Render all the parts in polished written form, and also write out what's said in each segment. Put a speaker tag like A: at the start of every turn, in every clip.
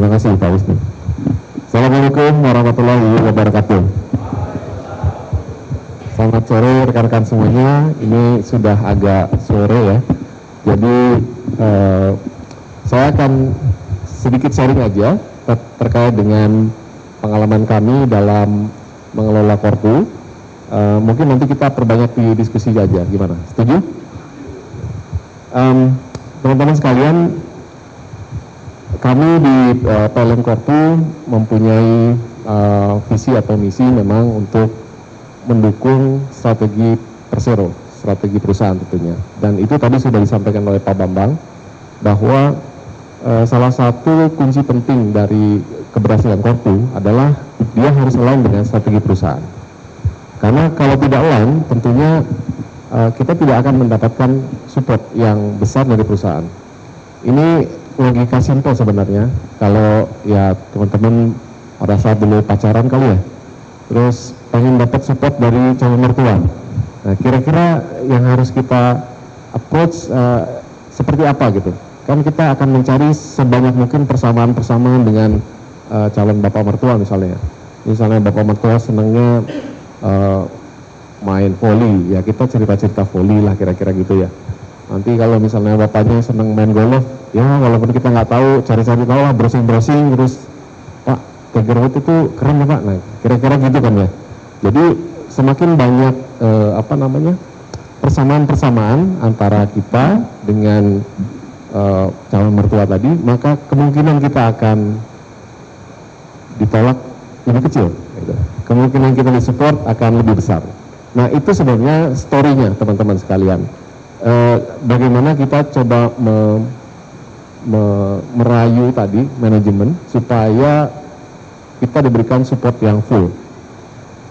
A: Terima kasih Pak Wisnu. Assalamualaikum warahmatullahi wabarakatuh. Selamat sore rekan-rekan semuanya. Ini sudah agak sore ya. Jadi saya akan sedikit sharing aja terkait dengan pengalaman kami dalam mengelola Korpu. Mungkin nanti kita perbanyak di diskusi aja. Gimana? Setuju? Teman-teman sekalian, kami di PLN Korpu mempunyai visi atau misi memang untuk mendukung strategi Persero, strategi perusahaan tentunya. Dan itu tadi sudah disampaikan oleh Pak Bambang, bahwa salah satu kunci penting dari keberhasilan Korpu adalah dia harus align dengan strategi perusahaan. Karena kalau tidak align, tentunya kita tidak akan mendapatkan support yang besar dari perusahaan. Ini logika simpel sebenarnya. Kalau ya teman-teman pada saat dulu pacaran kali ya, terus pengen dapat support dari calon mertua. Nah, kira-kira yang harus kita approach seperti apa gitu? Kan kita akan mencari sebanyak mungkin persamaan-persamaan dengan calon bapak mertua misalnya. Misalnya bapak mertua senangnya main volley, ya kita cerita-cerita volley lah kira-kira gitu ya. Nanti kalau misalnya bapaknya senang main golf, ya walaupun kita nggak tahu, cari-cari tahu lah, browsing-browsing, terus Pak, Tiger Woods itu keren ya Pak. Nah, kira-kira gitu kan ya. Jadi semakin banyak persamaan-persamaan antara kita dengan calon mertua tadi, maka kemungkinan kita akan ditolak lebih kecil. Gitu. Kemungkinan kita disupport akan lebih besar. Nah, itu sebenarnya story-nya teman-teman sekalian. Bagaimana kita coba merayu tadi manajemen supaya kita diberikan support yang full.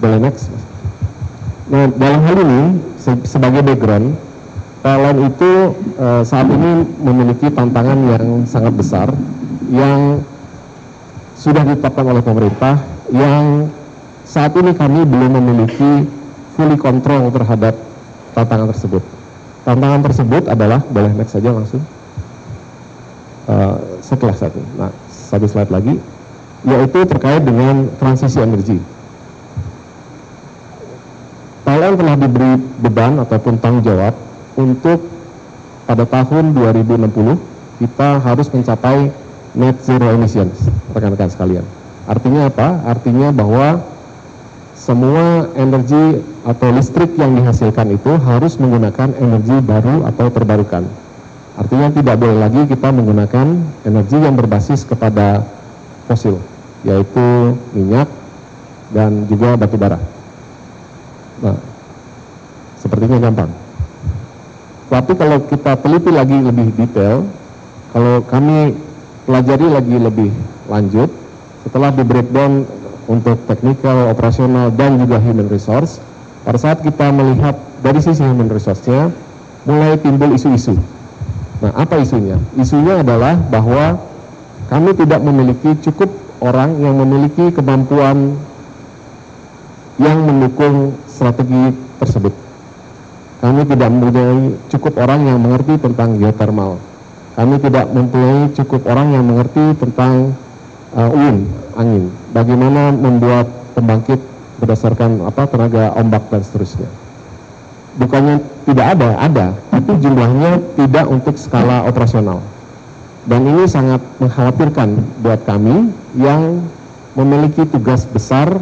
A: Boleh next. Nah, dalam hal ini sebagai background, PLN itu saat ini memiliki tantangan yang sangat besar yang sudah ditetapkan oleh pemerintah, yang saat ini kami belum memiliki fully control terhadap tantangan tersebut. Tantangan tersebut adalah, boleh next saja langsung, setelah satu. Nah, satu slide lagi, yaitu terkait dengan transisi energi. PLN telah diberi beban ataupun tanggung jawab untuk pada tahun 2060 kita harus mencapai net zero emissions, rekan-rekan sekalian. Artinya apa? Artinya bahwa semua energi atau listrik yang dihasilkan itu harus menggunakan energi baru atau terbarukan. Artinya tidak boleh lagi kita menggunakan energi yang berbasis kepada fosil, yaitu minyak dan juga batu bara. Nah, sepertinya gampang. Tapi kalau kita teliti lagi lebih detail, kalau kami pelajari lagi lebih lanjut, setelah di breakdown untuk technical, operasional, dan juga human resource, pada saat kita melihat dari sisi human resource-nya, mulai timbul isu-isu. Nah, apa isunya? Isunya adalah bahwa kami tidak memiliki cukup orang yang memiliki kemampuan yang mendukung strategi tersebut. Kami tidak mempunyai cukup orang yang mengerti tentang geothermal. Kami tidak mempunyai cukup orang yang mengerti tentang wind, angin. Bagaimana membuat pembangkit berdasarkan tenaga ombak dan seterusnya. Bukannya tidak ada, tapi jumlahnya tidak untuk skala operasional. Dan ini sangat mengkhawatirkan buat kami yang memiliki tugas besar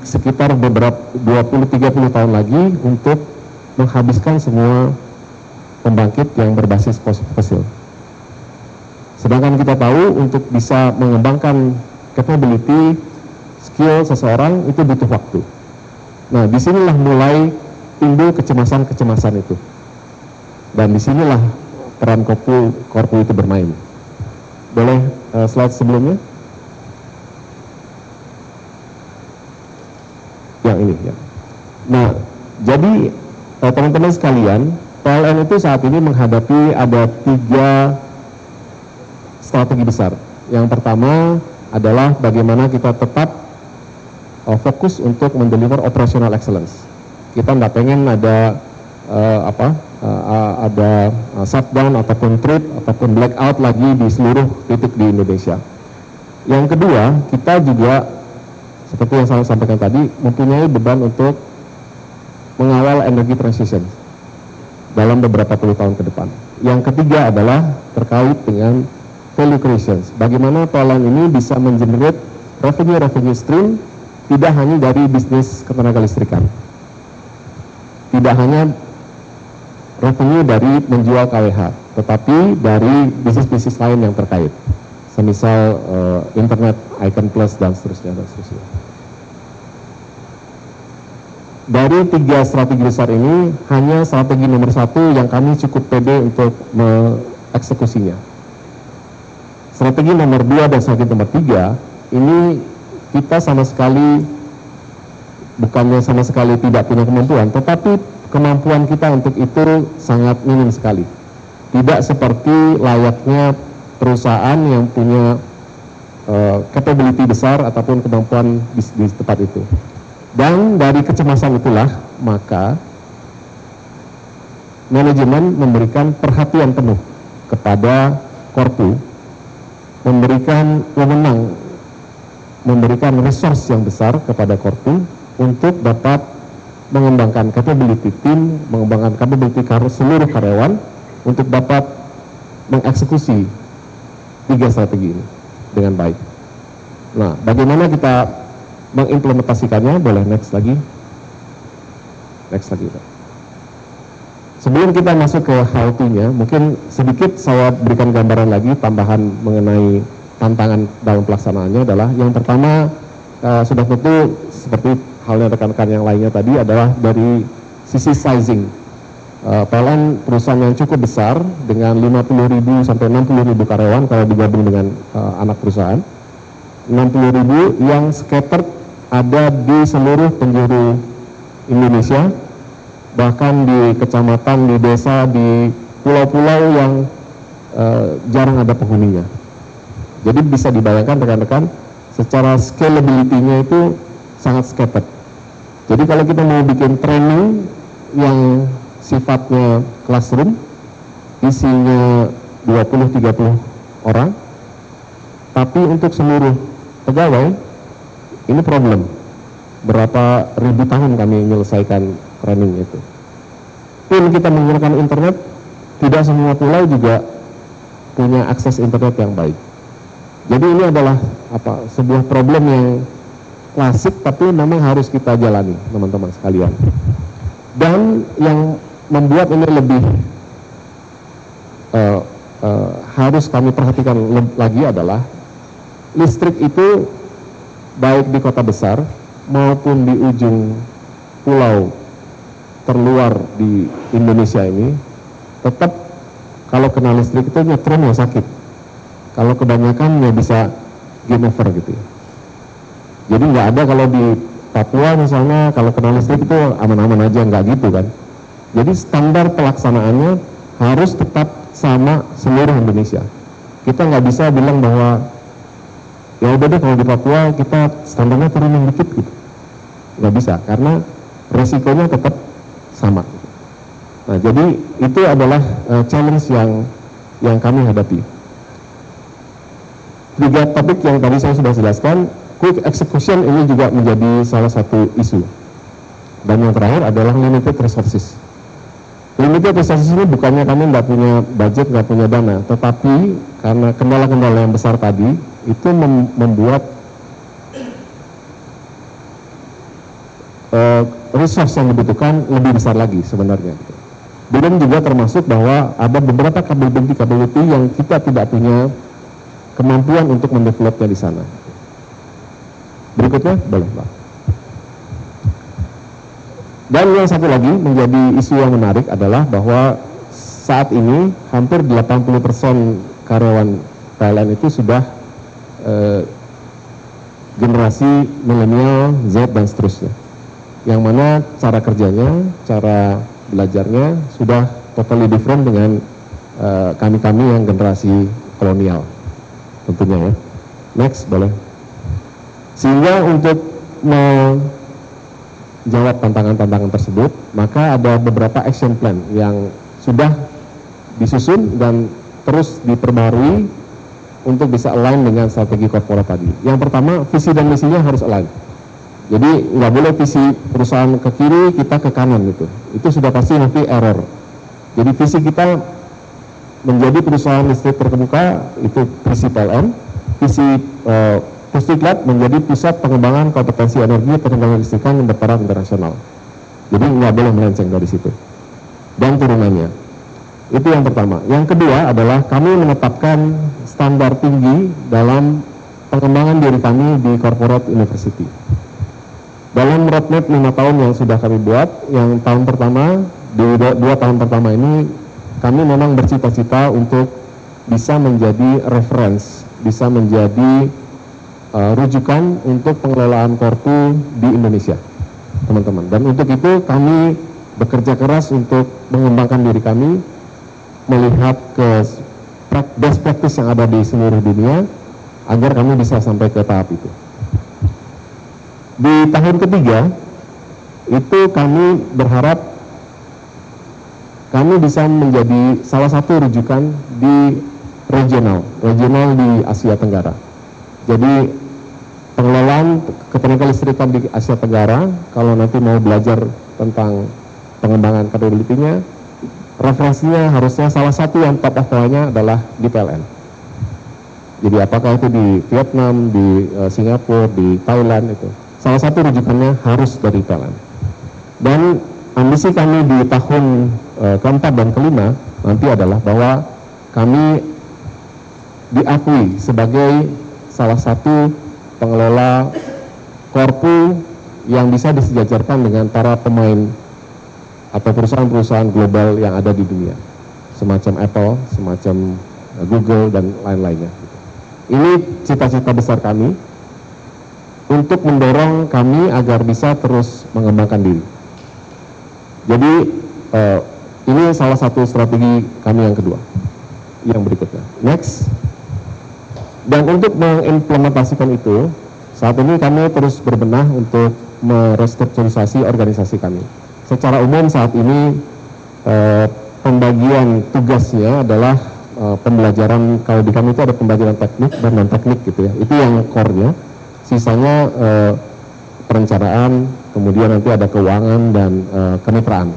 A: sekitar beberapa 20-30 tahun lagi untuk menghabiskan semua pembangkit yang berbasis fosil. Sedangkan kita tahu untuk bisa mengembangkan capability, skill seseorang itu butuh waktu. Nah, disinilah mulai timbul kecemasan-kecemasan itu. Dan disinilah peran Korpu itu bermain. Boleh slide sebelumnya? Yang ini ya. Nah, jadi teman-teman sekalian, PLN itu saat ini menghadapi ada 3 strategi besar. Yang pertama adalah bagaimana kita tetap fokus untuk mendeliver operational excellence. Kita nggak pengen ada ada shutdown ataupun trip ataupun blackout lagi di seluruh titik di Indonesia. Yang kedua, kita juga seperti yang saya sampaikan tadi mempunyai beban untuk mengawal energy transition dalam beberapa puluh tahun ke depan. Yang ketiga adalah terkait dengan value creation. Bagaimana PLN ini bisa mengenerate revenue stream tidak hanya dari bisnis ketenaga listrikan, tidak hanya revenue dari menjual KWH, tetapi dari bisnis-bisnis lain yang terkait, semisal internet, Icon Plus dan seterusnya dan seterusnya. Dari 3 strategi besar ini, hanya strategi nomor 1 yang kami cukup pede untuk mengeksekusinya. Strategi nomor 2 dan strategi nomor 3 ini kita sama sekali bukannya sama sekali tidak punya kemampuan, tetapi kemampuan kita untuk itu sangat minim sekali. Tidak seperti layaknya perusahaan yang punya capability besar ataupun kemampuan di tempat itu. Dan dari kecemasan itulah maka manajemen memberikan perhatian penuh kepada Korpu, memberikan wewenang, memberikan resource yang besar kepada Korpu untuk dapat mengembangkan capability tim, mengembangkan capability seluruh karyawan untuk dapat mengeksekusi 3 strategi ini dengan baik. Nah, bagaimana kita mengimplementasikannya? Boleh next lagi. Pak. Sebelum kita masuk ke how to-nya, mungkin sedikit saya berikan gambaran lagi tambahan mengenai tantangan dalam pelaksanaannya adalah yang pertama sudah tentu seperti halnya rekan-rekan yang lainnya tadi adalah dari sisi sizing. PLN perusahaan yang cukup besar dengan 50.000 sampai 60.000 karyawan kalau digabung dengan anak perusahaan. 60.000 yang scattered ada di seluruh penjuru Indonesia, bahkan di kecamatan, di desa, di pulau-pulau yang jarang ada penghuninya. Jadi bisa dibayangkan rekan-rekan secara scalability-nya itu sangat scattered. Jadi kalau kita mau bikin training yang sifatnya classroom, isinya 20-30 orang, tapi untuk seluruh pegawai, ini problem. Berapa ribu tahun kami menyelesaikan training itu. Pun kita menggunakan internet, tidak semua pulau juga punya akses internet yang baik. Jadi ini adalah sebuah problem yang klasik, tapi memang harus kita jalani, teman-teman sekalian. Dan yang membuat ini lebih harus kami perhatikan lagi adalah listrik itu baik di kota besar maupun di ujung pulau terluar di Indonesia ini, tetap kalau kena listrik itu nyetrum ya sakit. Kalau kebanyakan ya bisa game over gitu ya. Jadi nggak ada kalau di Papua misalnya kalau kena listrik itu aman-aman aja, nggak gitu kan. Jadi standar pelaksanaannya harus tetap sama seluruh Indonesia. Kita nggak bisa bilang bahwa ya udah deh kalau di Papua kita standarnya turunin dikit gitu. Nggak bisa, karena resikonya tetap sama. Nah, jadi itu adalah challenge yang kami hadapi. 3 topik yang tadi saya sudah jelaskan, quick execution ini juga menjadi salah satu isu. Dan yang terakhir adalah limited resources. Limited resources ini bukannya kami nggak punya budget, nggak punya dana, tetapi karena kendala-kendala yang besar tadi, itu membuat resource yang dibutuhkan lebih besar lagi sebenarnya. Belum juga termasuk bahwa ada beberapa capability yang kita tidak punya kemampuan untuk mendevelopnya di sana. Berikutnya, boleh Pak. Dan yang satu lagi menjadi isu yang menarik adalah bahwa saat ini hampir 80% karyawan PLN itu sudah generasi milenial, Z dan seterusnya. Yang mana cara kerjanya, cara belajarnya sudah totally different dengan kami-kami yang generasi kolonial. Tentunya ya. Next, boleh. Sehingga untuk jawab tantangan-tantangan tersebut, maka ada beberapa action plan yang sudah disusun dan terus diperbarui untuk bisa align dengan strategi korporat tadi. Yang pertama, visi dan misinya harus align. Jadi nggak boleh visi perusahaan ke kiri, kita ke kanan gitu. Itu sudah pasti nanti error. Jadi visi kita menjadi perusahaan listrik terkemuka, itu visi PLN. Visi Pusdiklat menjadi pusat pengembangan kompetensi energi tenaga listrikan yang bertaraf internasional. Jadi nggak boleh melenceng dari situ. Dan turunannya. Itu yang pertama. Yang kedua adalah kami menetapkan standar tinggi dalam pengembangan diri kami di corporate university. Dalam roadmap 5 tahun yang sudah kami buat, yang tahun pertama, di 2 tahun pertama ini, kami memang bercita-cita untuk bisa menjadi reference, bisa menjadi rujukan untuk pengelolaan Korpu di Indonesia, teman-teman. Dan untuk itu kami bekerja keras untuk mengembangkan diri kami, melihat ke best practice yang ada di seluruh dunia, agar kami bisa sampai ke tahap itu. Di tahun ketiga, itu kami berharap kami bisa menjadi salah satu rujukan di regional di Asia Tenggara. Jadi pengelolaan ketenaga listrikan di Asia Tenggara, kalau nanti mau belajar tentang pengembangan capability-nya, referensinya harusnya salah satu yang top of mind-nya adalah di PLN. Jadi apakah itu di Vietnam, di Singapura, di Thailand, itu salah satu rujukannya harus dari PLN. Dan ambisi kami di tahun keempat dan kelima nanti adalah bahwa kami diakui sebagai salah satu pengelola Korpu yang bisa disejajarkan dengan para pemain atau perusahaan-perusahaan global yang ada di dunia, semacam Apple, semacam Google, dan lain-lainnya. Ini cita-cita besar kami untuk mendorong kami agar bisa terus mengembangkan diri. Jadi ini salah satu strategi kami yang kedua. Yang berikutnya, next. Dan untuk mengimplementasikan itu, saat ini kami terus berbenah untuk merestrukturisasi organisasi kami. Secara umum saat ini pembagian tugasnya adalah pembelajaran, kalau di kami itu ada pembelajaran teknik dan non-teknik gitu ya. Itu yang core-nya. Sisanya perencanaan, kemudian nanti ada keuangan dan kemitraan.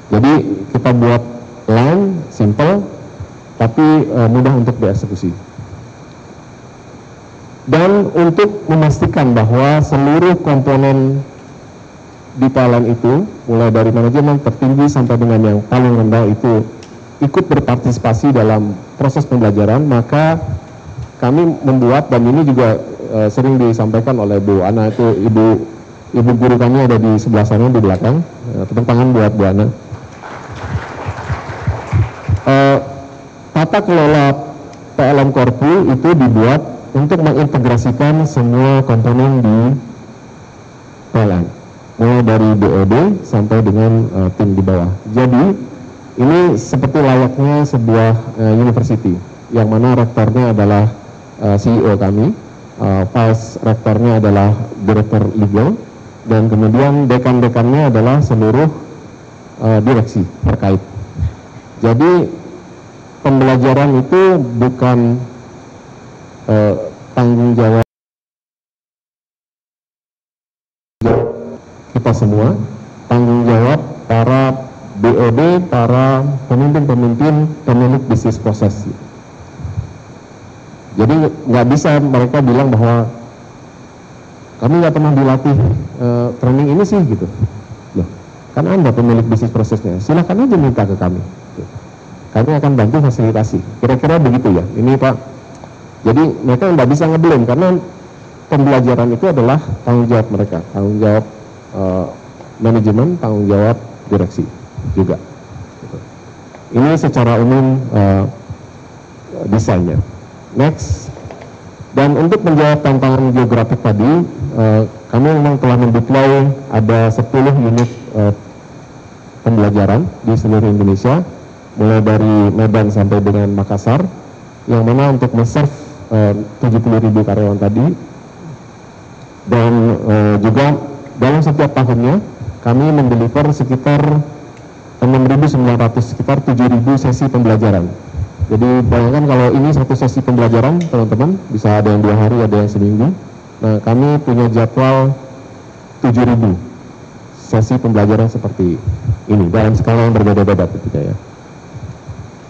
A: Jadi kita buat line, simple, tapi mudah untuk dieksekusi. Dan untuk memastikan bahwa seluruh komponen di PLN itu, mulai dari manajemen tertinggi sampai dengan yang paling rendah itu ikut berpartisipasi dalam proses pembelajaran, maka kami membuat, dan ini juga sering disampaikan oleh Bu Ana, itu ibu guru kami ada di sebelah sana di belakang. Tepuk tangan buat Bu Ana. Tata kelola PLN Korpu itu dibuat untuk mengintegrasikan semua komponen di PLN, mulai dari BOD sampai dengan tim di bawah. Jadi ini seperti layaknya sebuah university, yang mana rektornya adalah CEO kami, vice rektornya adalah direktur legal, dan kemudian dekan-dekannya adalah seluruh direksi terkait. Jadi pembelajaran itu bukan tanggung jawab kita semua, tanggung jawab para BOD, para pemimpin-pemimpin pemilik bisnis proses. Jadi nggak bisa mereka bilang bahwa kami nggak pernah dilatih training ini sih gitu. Loh, kan Anda pemilik bisnis prosesnya, silakan aja minta ke kami. Kami akan bantu fasilitasi. Kira-kira begitu ya. Ini Pak. Jadi mereka nggak bisa ngeblame karena pembelajaran itu adalah tanggung jawab mereka, tanggung jawab manajemen, tanggung jawab direksi juga. Ini secara umum desainnya. Next. Dan untuk menjawab tantangan geografik tadi, kami memang telah mendeploy ada 10 unit pembelajaran di seluruh Indonesia, mulai dari Medan sampai dengan Makassar, yang mana untuk men-serve 70.000 karyawan tadi, dan juga dalam setiap tahunnya kami mendeliver sekitar 6.900, sekitar 7.000 sesi pembelajaran. Jadi bayangkan kalau ini satu sesi pembelajaran teman-teman, bisa ada yang 2 hari, ada yang seminggu. Nah, kami punya jadwal 7.000 sesi pembelajaran seperti ini dalam skala yang berbeda-beda tentunya ya.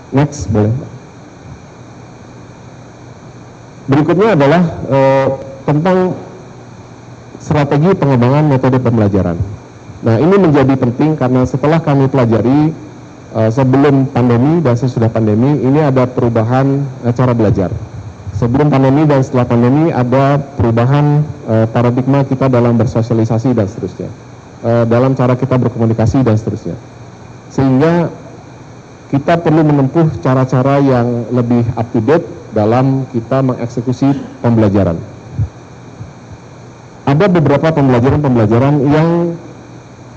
A: Next, boleh. Berikutnya adalah tentang strategi pengembangan metode pembelajaran. Nah, ini menjadi penting karena setelah kami pelajari sebelum pandemi dan sesudah pandemi, ini ada perubahan cara belajar. Sebelum pandemi dan setelah pandemi ada perubahan paradigma kita dalam bersosialisasi dan seterusnya, dalam cara kita berkomunikasi dan seterusnya. Sehingga kita perlu menempuh cara-cara yang lebih up to date dalam kita mengeksekusi pembelajaran. Ada beberapa pembelajaran-pembelajaran yang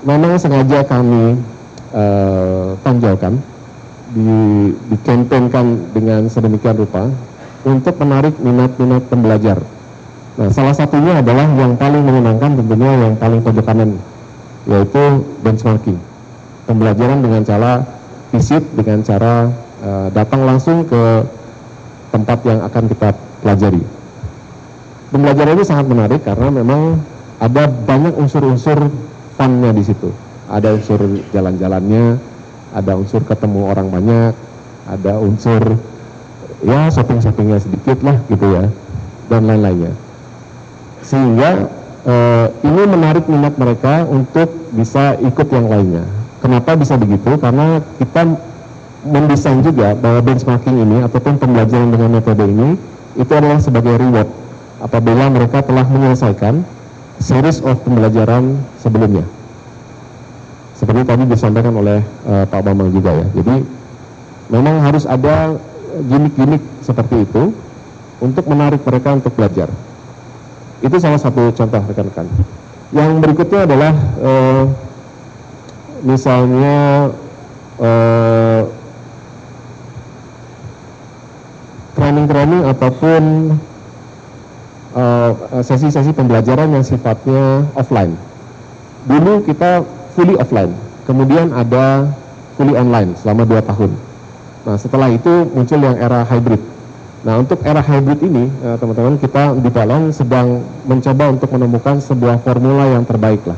A: memang sengaja kami tonjolkan, dikampanyekan dengan sedemikian rupa untuk menarik minat-minat pembelajar. Nah, salah satunya adalah yang paling menyenangkan tentunya yang paling pojok kanan, yaitu benchmarking. Pembelajaran dengan cara visit, dengan cara datang langsung ke tempat yang akan kita pelajari. Pembelajaran ini sangat menarik karena memang ada banyak unsur-unsur fun-nya di situ. Ada unsur jalan-jalannya, ada unsur ketemu orang banyak, ada unsur ya shopping-shoppingnya sedikit lah gitu ya, dan lain-lainnya. Sehingga ini menarik minat mereka untuk bisa ikut yang lainnya. Kenapa bisa begitu? Karena kita mendesain juga bahwa benchmarking ini ataupun pembelajaran dengan metode ini itu adalah sebagai reward apabila mereka telah menyelesaikan series of pembelajaran sebelumnya. Seperti tadi disampaikan oleh Pak Bambang juga ya. Jadi memang harus ada gimmick-gimmick seperti itu untuk menarik mereka untuk belajar. Itu salah satu contoh rekan-rekan. Yang berikutnya adalah misalnya training-training ataupun sesi-sesi pembelajaran yang sifatnya offline. Dulu kita fully offline, kemudian ada fully online selama 2 tahun. Nah, setelah itu muncul yang era hybrid. Nah, untuk era hybrid ini, teman-teman, kita di Balon sedang mencoba untuk menemukan sebuah formula yang terbaik lah.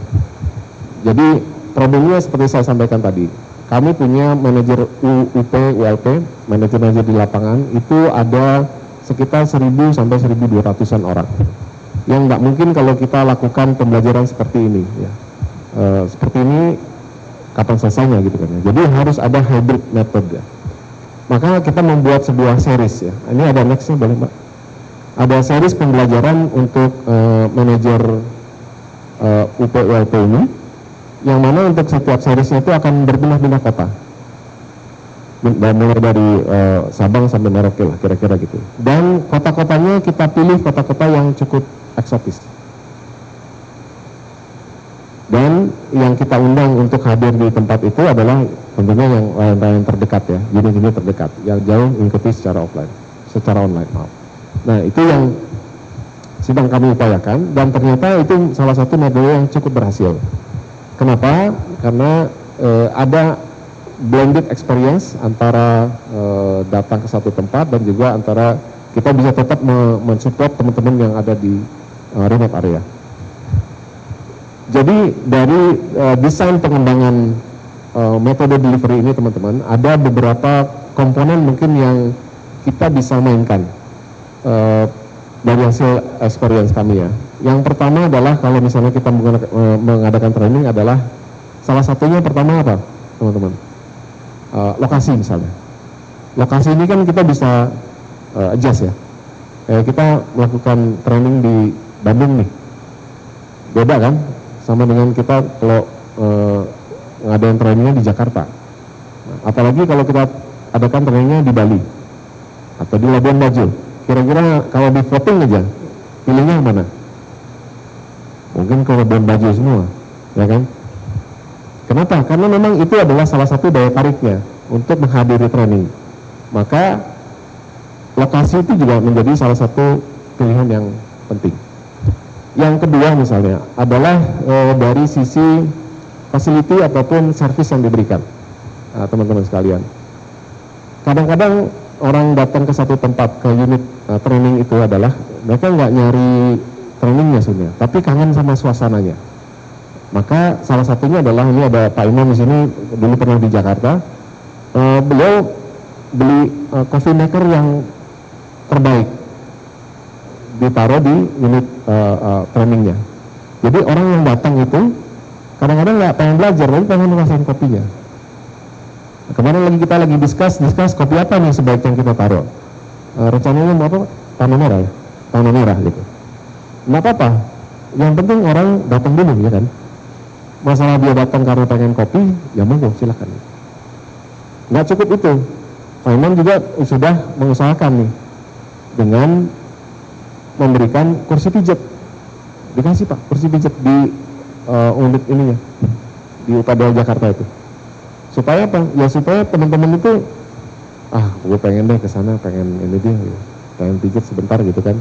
A: Jadi, problemnya seperti saya sampaikan tadi, kami punya manajer UP, ULP, manajer-manajer di lapangan, itu ada sekitar 1.000 sampai 1.200-an orang. Yang nggak mungkin kalau kita lakukan pembelajaran seperti ini, ya. Seperti ini, kapan selesainya gitu kan ya. Jadi harus ada hybrid method ya. Maka kita membuat sebuah series ya. Ini ada nextnya boleh Mbak? Ada series pembelajaran untuk manajer UPWP ini, yang mana untuk setiap seriesnya itu akan berpindah-pindah kota. Dan mulai dari Sabang sampai Merauke lah kira-kira gitu. Dan kota-kotanya kita pilih kota-kota yang cukup eksotis. Dan yang kita undang untuk hadir di tempat itu adalah tentunya yang terdekat ya, unit-unit terdekat, yang jauh mengikuti secara online, maaf. Nah, itu yang sedang kami upayakan dan ternyata itu salah satu metode yang cukup berhasil. Kenapa? Karena ada blended experience antara datang ke satu tempat dan juga antara kita bisa tetap mensupport teman-teman yang ada di remote area. Jadi dari desain pengembangan metode delivery ini teman-teman, ada beberapa komponen mungkin yang kita bisa mainkan dari hasil experience kami ya. Yang pertama adalah kalau misalnya kita mengadakan training adalah salah satunya pertama apa teman-teman? Lokasi misalnya. Lokasi ini kan kita bisa adjust ya. Kita melakukan training di Bandung nih, beda kan? Sama dengan kita kalau ngadain trainingnya di Jakarta. Nah, apalagi kalau kita adakan trainingnya di Bali atau di Labuan Bajo. Kira-kira kalau di voting aja, pilihnya yang mana? Mungkin ke Labuan Bajo semua, ya kan? Kenapa? Karena memang itu adalah salah satu daya tariknya untuk menghadiri training. Maka lokasi itu juga menjadi salah satu pilihan yang penting. Yang kedua misalnya adalah dari sisi facility ataupun service yang diberikan, teman-teman sekalian. Kadang-kadang orang datang ke satu tempat, ke unit training itu adalah mereka nggak nyari trainingnya sebenarnya, tapi kangen sama suasananya. Maka salah satunya adalah, ini ada Pak Imam di sini, dulu pernah di Jakarta. Beliau beli coffee maker yang terbaik, ditaruh di unit trainingnya. Jadi orang yang datang itu kadang-kadang nggak pengen belajar, tapi pengen ngerasain kopinya. Kemarin kita lagi discuss kopi apa nih sebaiknya kita taruh. Rencananya mau apa? Tanah merah ya? Tanah merah gitu. Nggak apa-apa, yang penting orang datang dulu ya kan. Masalah dia datang karena pengen kopi, ya monggo silakan. Nggak cukup itu, Pak Imam juga sudah mengusahakan nih dengan memberikan kursi pijat. Dikasih Pak kursi pijat di unit ininya, di UPADL Jakarta itu. Supaya apa? Ya supaya teman-teman itu, gue pengen deh ke sana, pengen ini dia, gitu. Pengen pijat sebentar gitu kan.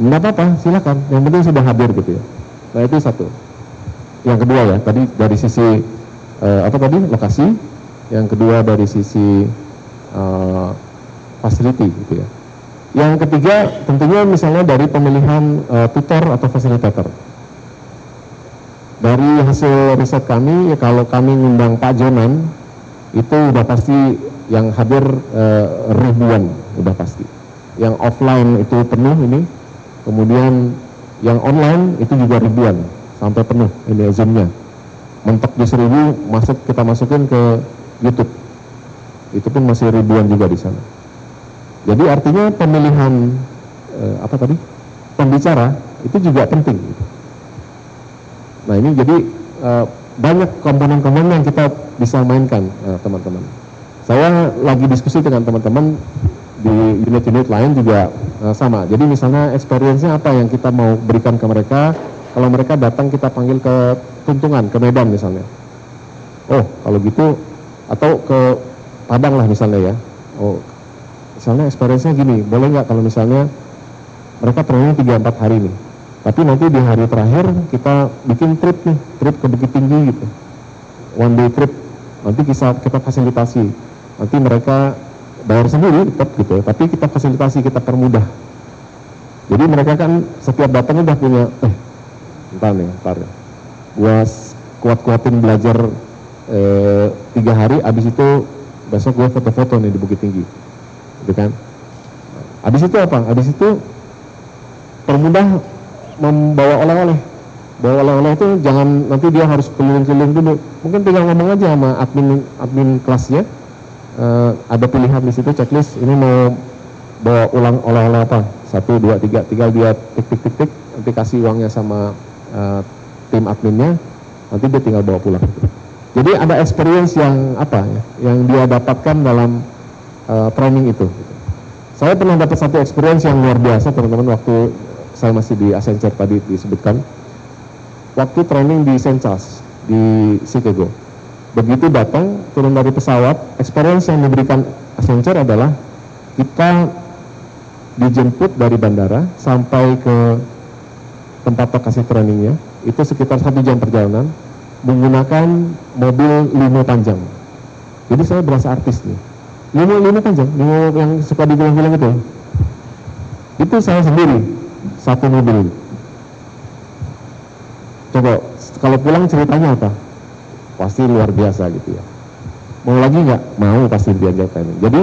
A: Nggak apa-apa, silakan. Yang penting sudah hadir gitu ya. Nah itu satu. Yang kedua ya, tadi dari sisi lokasi. Yang kedua dari sisi facility gitu ya. Yang ketiga tentunya misalnya dari pemilihan tutor atau fasilitator. Dari hasil riset kami, ya kalau kami ngundang Pak Jonan, itu udah pasti yang hadir ribuan, udah pasti. Yang offline itu penuh ini, kemudian yang online itu juga ribuan, sampai penuh ini Zoom-nya. Mentok di 1000, kita masukin ke YouTube, itu pun masih ribuan juga di sana. Jadi artinya pemilihan pembicara itu juga penting. Gitu. Nah ini jadi banyak komponen-komponen yang kita bisa mainkan, teman-teman. Saya lagi diskusi dengan teman-teman di unit-unit lain juga sama. Jadi misalnya experience-nya apa yang kita mau berikan ke mereka. Kalau mereka datang kita panggil ke Tuntungan, ke Medan misalnya. Oh kalau gitu, atau ke Padang lah misalnya ya. Oh misalnya experience-nya gini, boleh nggak kalau misalnya mereka training 3-4 hari nih. Tapi nanti di hari terakhir kita bikin trip ke Bukit Tinggi gitu. One day trip, nanti kita fasilitasi. Nanti mereka bayar sendiri tetap gitu ya, tapi kita fasilitasi, kita permudah. Jadi mereka kan setiap datang udah punya, ntar ya. Gua kuat-kuatin belajar 3 hari, abis itu besok gua foto-foto nih di Bukit Tinggi. Gitu kan. Abis itu apa? Abis itu permudah membawa oleh-oleh. Bawa oleh-oleh itu jangan nanti dia harus keliling-keliling dulu. Mungkin tinggal ngomong aja sama admin kelasnya. Ada pilihan di situ checklist. Ini mau bawa ulang oleh-oleh apa? 1, 2, 3. Tinggal dia tik. Nanti kasih uangnya sama tim adminnya. Nanti dia tinggal bawa pulang. Jadi ada experience yang yang dia dapatkan dalam training itu. Saya pernah dapat satu experience yang luar biasa, teman-teman, waktu saya masih di Accenture tadi disebutkan. Waktu training di St. Charles di Chicago. Begitu datang, turun dari pesawat, experience yang diberikan Accenture adalah kita dijemput dari bandara sampai ke tempat lokasi trainingnya, itu sekitar 1 jam perjalanan, menggunakan mobil limo panjang. Jadi saya berasa artis nih. Limo panjang, limo yang suka di film-film itu saya sendiri, 1 mobil. Coba kalau pulang ceritanya apa? Pasti luar biasa gitu ya. Mau lagi nggak? Mau pasti diajak training. Jadi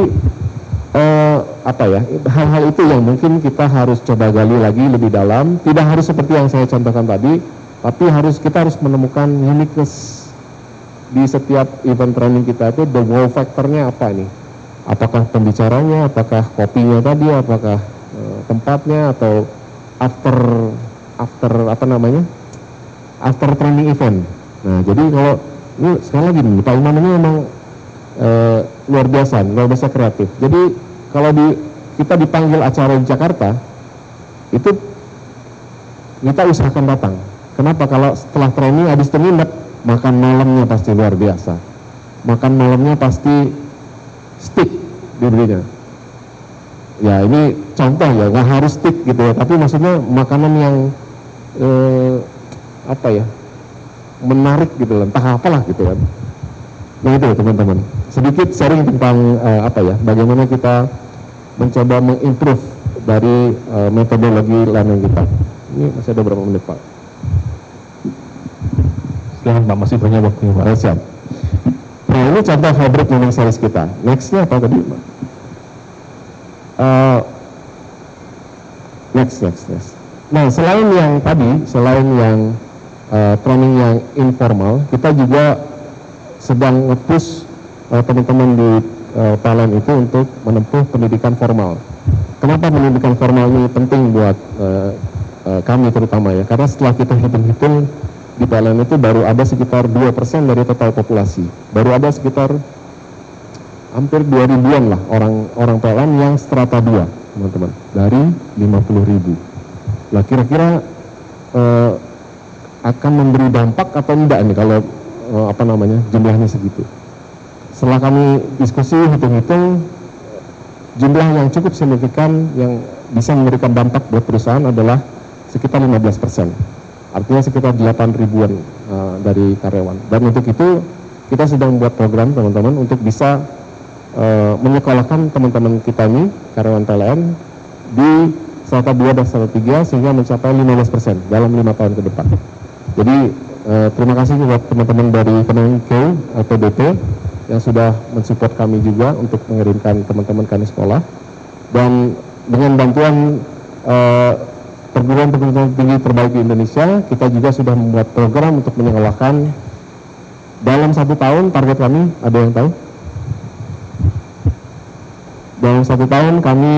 A: hal-hal itu yang mungkin kita harus coba gali lagi lebih dalam. Tidak harus seperti yang saya contohkan tadi, tapi kita harus menemukan uniqueness di setiap event training kita itu. The wow factornya apa nih? Apakah pembicaranya, apakah kopinya tadi, apakah tempatnya, atau after training event. Nah jadi kalau ini sekali lagi nih, Pak Imam ini memang luar biasa kreatif. Jadi kalau kita dipanggil acara di Jakarta, itu kita usahakan datang. Kenapa? Kalau setelah training habis itu nginep, makan malamnya pasti luar biasa. Makan malamnya pasti steak diberinya. Ya ini contoh ya, nggak harus steak gitu ya, tapi maksudnya makanan yang apa ya, menarik gitu lah, entah apalah gitu kan. Nah itu teman-teman, sedikit sharing tentang apa ya, bagaimana kita mencoba mengimprove dari metodologi learning kita. Ini masih ada berapa menit Pak? Silahkan Pak, masih banyak waktunya Pak. Siap. Nah ini contoh hybrid learning series kita. Nextnya apa tadi Pak? Next. Nah selain yang tadi, selain yang training yang informal, kita juga sedang nge-push teman-teman di PLN itu untuk menempuh pendidikan formal. Kenapa pendidikan formal ini penting buat kami terutama ya? Karena setelah kita hitung-hitung di PLN itu baru ada sekitar 2% dari total populasi. Baru ada sekitar hampir 2.000-an lah orang PLN yang strata 2, teman-teman, dari 50.000. Lah kira-kira akan memberi dampak atau tidak nih kalau jumlahnya segitu. Setelah kami diskusi hitung-hitung, jumlah yang cukup signifikan yang bisa memberikan dampak buat perusahaan adalah sekitar 15%. Artinya sekitar 8.000-an dari karyawan. Dan untuk itu kita sedang membuat program teman-teman untuk bisa menyekolahkan teman-teman kita ini, karyawan PLN, di strata 2 dan strata 3 sehingga mencapai 15% dalam 5 tahun ke depan. Jadi terima kasih buat teman-teman dari Kemenkeu atau DP yang sudah mensupport kami juga untuk mengirimkan teman-teman kami sekolah. Dan dengan bantuan perguruan tinggi terbaik di Indonesia, kita juga sudah membuat program untuk menyekolahkan dalam 1 tahun. Target kami, ada yang tahu? Dalam 1 tahun kami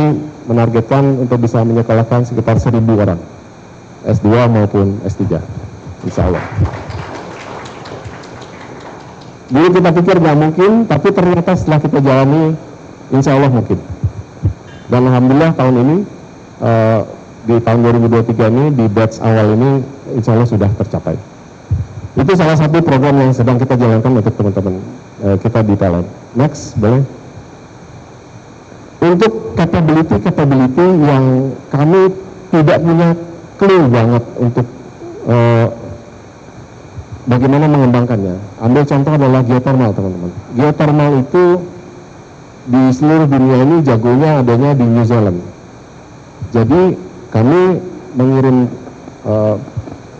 A: menargetkan untuk bisa menyekolahkan sekitar 1.000 orang, S2 maupun S3, insya Allah. Dulu kita pikir nggak mungkin, tapi ternyata setelah kita jalani, insya Allah mungkin. Dan alhamdulillah tahun ini, di tahun 2023 ini, di batch awal ini, insya Allah sudah tercapai. Itu salah satu program yang sedang kita jalankan untuk teman-teman kita di PLN. Next, boleh? Untuk capability yang kami tidak punya clue banget untuk bagaimana mengembangkannya. Ambil contoh adalah geothermal, teman-teman. Geothermal itu di seluruh dunia ini jagonya adanya di New Zealand. Jadi kami mengirim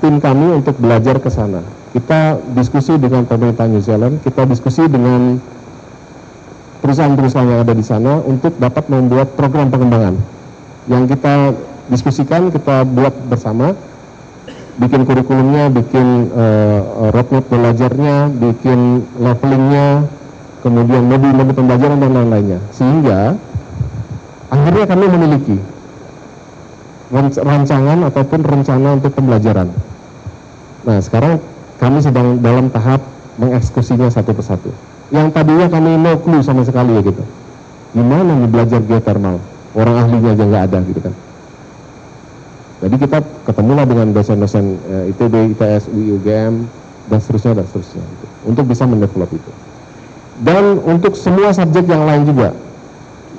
A: tim kami untuk belajar ke sana. Kita diskusi dengan pemerintah New Zealand, kita diskusi dengan perusahaan-perusahaan yang ada di sana untuk dapat membuat program pengembangan. Yang kita diskusikan, kita buat bersama, bikin kurikulumnya, bikin roadmap belajarnya, bikin levelingnya, kemudian modul-modul pembelajaran dan lain-lainnya. Sehingga akhirnya kami memiliki rancangan ataupun rencana untuk pembelajaran. Nah sekarang kami sedang dalam tahap mengeksekusinya satu persatu. Yang tadinya kami no clue sama sekali ya gitu. Gimana nih belajar geothermal? Orang ahlinya aja nggak ada gitu kan. Jadi kita ketemulah dengan dosen-dosen ITB, ITS, UI, UGM, dan seterusnya gitu, untuk bisa mendevelop itu. Dan untuk semua subjek yang lain juga,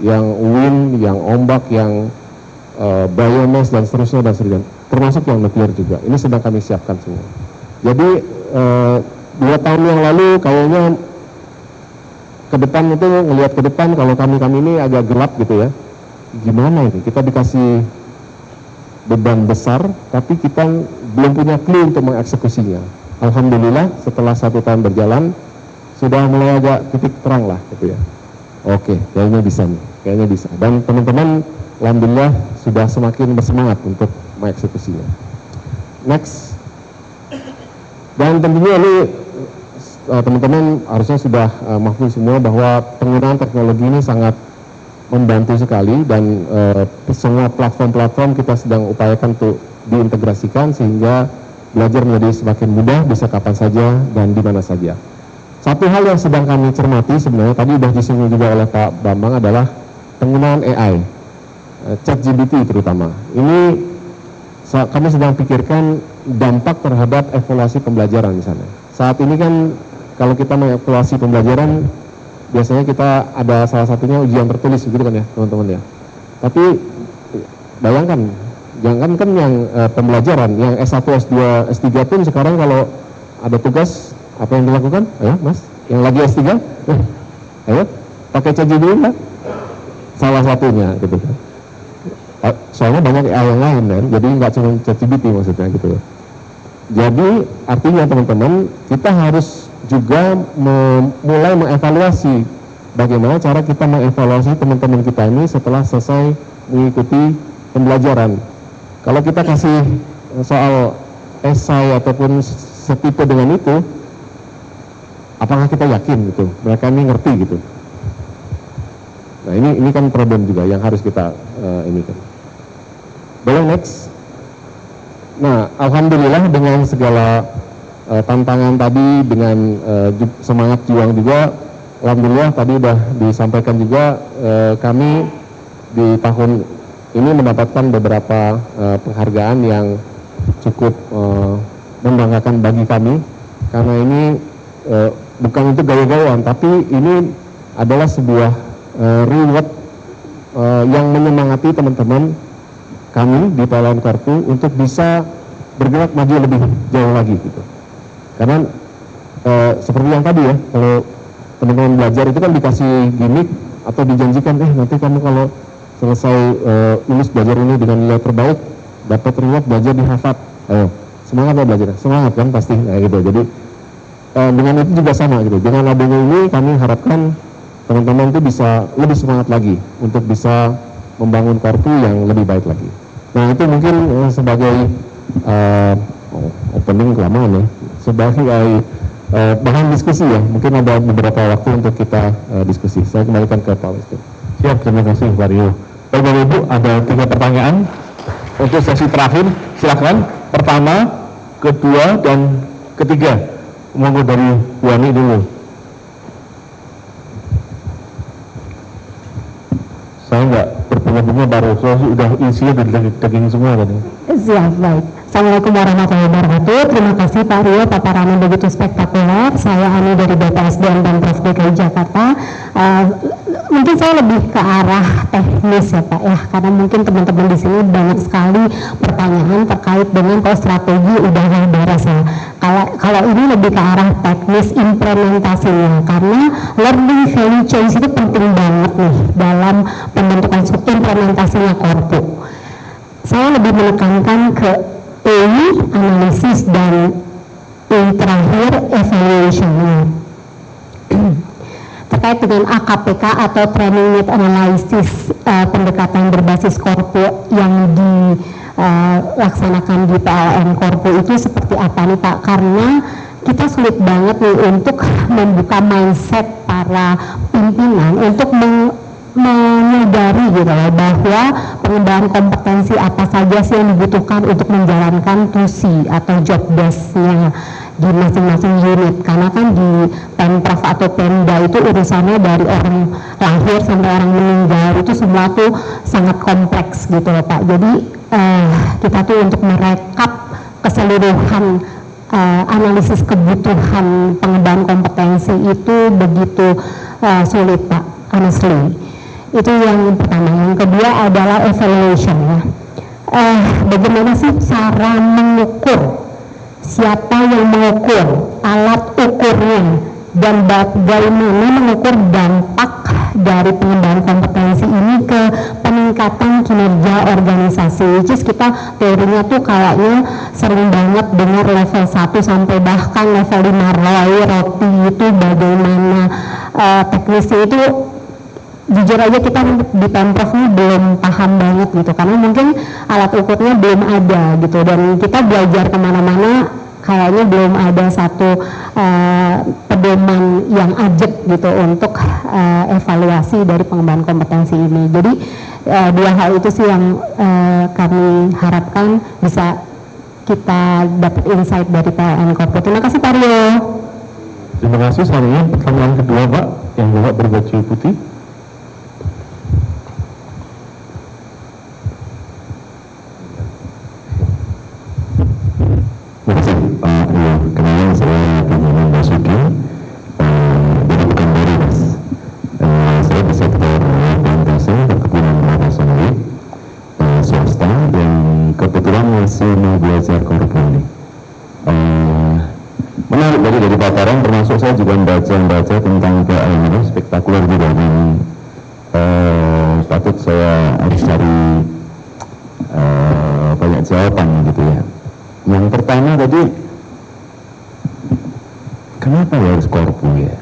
A: yang wind, yang ombak, yang biomass dan seterusnya, termasuk yang nuklir juga. Ini sedang kami siapkan semua. Jadi 2 tahun yang lalu kayaknya ke depan itu ngelihat ke depan kalau kami ini agak gelap gitu ya. Gimana ini? Kita dikasih beban besar, tapi kita belum punya clue untuk mengeksekusinya. Alhamdulillah setelah 1 tahun berjalan sudah mulai agak titik terang lah gitu ya. Oke, kayaknya bisa nih, kayaknya bisa. Dan teman-teman alhamdulillah sudah semakin bersemangat untuk mengeksekusinya. Next. Dan tentunya ini teman-teman harusnya sudah mahfuz semua bahwa penggunaan teknologi ini sangat membantu sekali, dan semua platform-platform kita sedang upayakan untuk diintegrasikan sehingga belajar menjadi semakin mudah, bisa kapan saja dan di mana saja. Satu hal yang sedang kami cermati sebenarnya tadi sudah disinggung juga oleh Pak Bambang adalah penggunaan AI, ChatGPT terutama. Ini kami sedang pikirkan dampak terhadap evaluasi pembelajaran misalnya. Saat ini kan kalau kita mengevaluasi pembelajaran, biasanya kita ada salah satunya ujian tertulis gitu kan ya teman-teman ya. Tapi bayangkan Jangankan yang pembelajaran, yang S1, S2, S3 pun sekarang kalau ada tugas, apa yang dilakukan? Ayo Mas, yang lagi S3, ayo pakai ChatGPT kan? Salah satunya gitu kan. Soalnya banyak AI yang lain kan, jadi nggak cuma ChatGPT maksudnya gitu ya. Jadi artinya teman-teman, kita harus juga mulai mengevaluasi bagaimana cara kita mengevaluasi teman-teman kita ini setelah selesai mengikuti pembelajaran. Kalau kita kasih soal esai ataupun setipe dengan itu, apakah kita yakin gitu mereka ini ngerti gitu? Nah ini kan problem juga yang harus kita ini kan. Boleh next. Nah alhamdulillah dengan segala tantangan tadi, dengan semangat juang juga, alhamdulillah tadi udah disampaikan juga, kami di tahun ini mendapatkan beberapa penghargaan yang cukup membanggakan bagi kami, karena ini bukan untuk gaya-gayaan, tapi ini adalah sebuah reward yang menyemangati teman-teman kami di PLN Korpu untuk bisa bergerak maju lebih jauh lagi gitu. Karena seperti yang tadi ya, kalau teman-teman belajar itu kan dikasih gimmick atau dijanjikan, nanti kamu kalau selesai lulus belajar ini dengan nilai terbaik, dapat reward belajar di Harvard. Ayo, semangat ya belajar, semangat kan pasti, gitu. Jadi dengan itu juga sama gitu. Dengan adanya ini kami harapkan teman-teman itu bisa lebih semangat lagi untuk bisa membangun Korpu yang lebih baik lagi. Nah itu mungkin sebagai opening kelamaan ya, sebagai bahan diskusi ya. Mungkin ada beberapa waktu untuk kita diskusi. Saya kembalikan ke Pak Wisnu.
B: Siap, terima kasih Pak Rio. Bapak Ibu, ada 3 pertanyaan untuk sesi terakhir. Silakan. Pertama, kedua, dan ketiga. Monggo dari Bu Ani dulu. Saya nggak berbunga-bunga, baru sudah isinya dari daging semua tadi.
C: Siap, baik. Assalamualaikum warahmatullahi wabarakatuh. Terima kasih Pak Rio, paparannya begitu spektakuler. Saya Ani dari BPSDM dan Pemprov DKI Jakarta. Mungkin saya lebih ke arah teknis ya Pak ya, karena mungkin teman-teman di sini banyak sekali pertanyaan terkait dengan strategi udah beres ya. Kalau ini lebih ke arah teknis implementasinya, karena learning value chain itu penting banget nih dalam pembentukan implementasinya Korpu. Saya lebih menekankan ke analisis dan terakhir evaluation-nya. Terkait dengan AKPK atau Training Need Analysis, pendekatan berbasis Korpu yang dilaksanakan di PLN Korpu itu seperti apa nih Pak? Karena kita sulit banget nih untuk membuka mindset para pimpinan untuk menyadari gitu loh, bahwa pengembangan kompetensi apa saja sih yang dibutuhkan untuk menjalankan tusi atau job desk-nya di masing-masing unit. Karena kan di Pemprov atau Pemda itu urusannya dari orang lahir sampai orang meninggal itu semua tuh sangat kompleks gitu loh Pak. Jadi kita tuh untuk merekap keseluruhan analisis kebutuhan pengembangan kompetensi itu begitu sulit Pak, honestly. Itu yang pertama. Yang kedua adalah evaluation ya. Bagaimana sih cara mengukur, siapa yang mengukur, alat ukurnya, dan bagaimana mengukur dampak dari pengembangan kompetensi ini ke peningkatan kinerja organisasi. Which is kita teorinya tuh kayaknya sering banget dengar level 1 sampai bahkan level 5 roti itu bagaimana teknisnya itu. Jujur aja kita di Pemprov ini belum paham banget gitu, karena mungkin alat ukurnya belum ada gitu, dan kita belajar kemana-mana kayaknya belum ada satu pedoman yang ajak gitu untuk evaluasi dari pengembangan kompetensi ini. Jadi 2 hal itu sih yang kami harapkan bisa kita dapat insight dari PLN Korpu. Terima kasih Pak Rio.
B: Terima kasih. Selanjutnya pertanyaan kedua Pak, yang Bapak berbaju putih.
D: Kenalin saya Pak Muhammad Basuki, dari Pekanbaru Mas. Saya di sektor plantasi perkebunan kelapa sawit swasta, yang masih mau belajar korpo ini. Menarik dari paparan, termasuk saya juga membaca tentang PL ini, spektakuler juga, dan patut saya harus cari banyak jawaban gitu ya. Yang pertama tadi, kenapa harus korpo ya?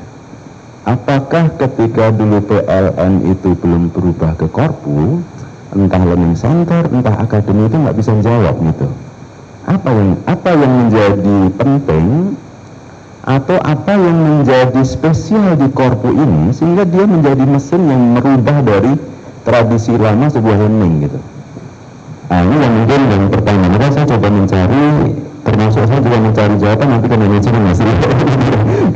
D: Apakah ketika dulu PLN itu belum berubah ke korpo, entah learning center, entah akademi, itu nggak bisa jawab gitu. Apa yang menjadi penting atau apa yang menjadi spesial di korpo ini sehingga dia menjadi mesin yang merubah dari tradisi lama sebuah learning gitu. Nah, ini yang mungkin yang pertama. Maka saya coba mencari, termasuk saya juga mencari jawaban nanti ke manajemen Mas Rio.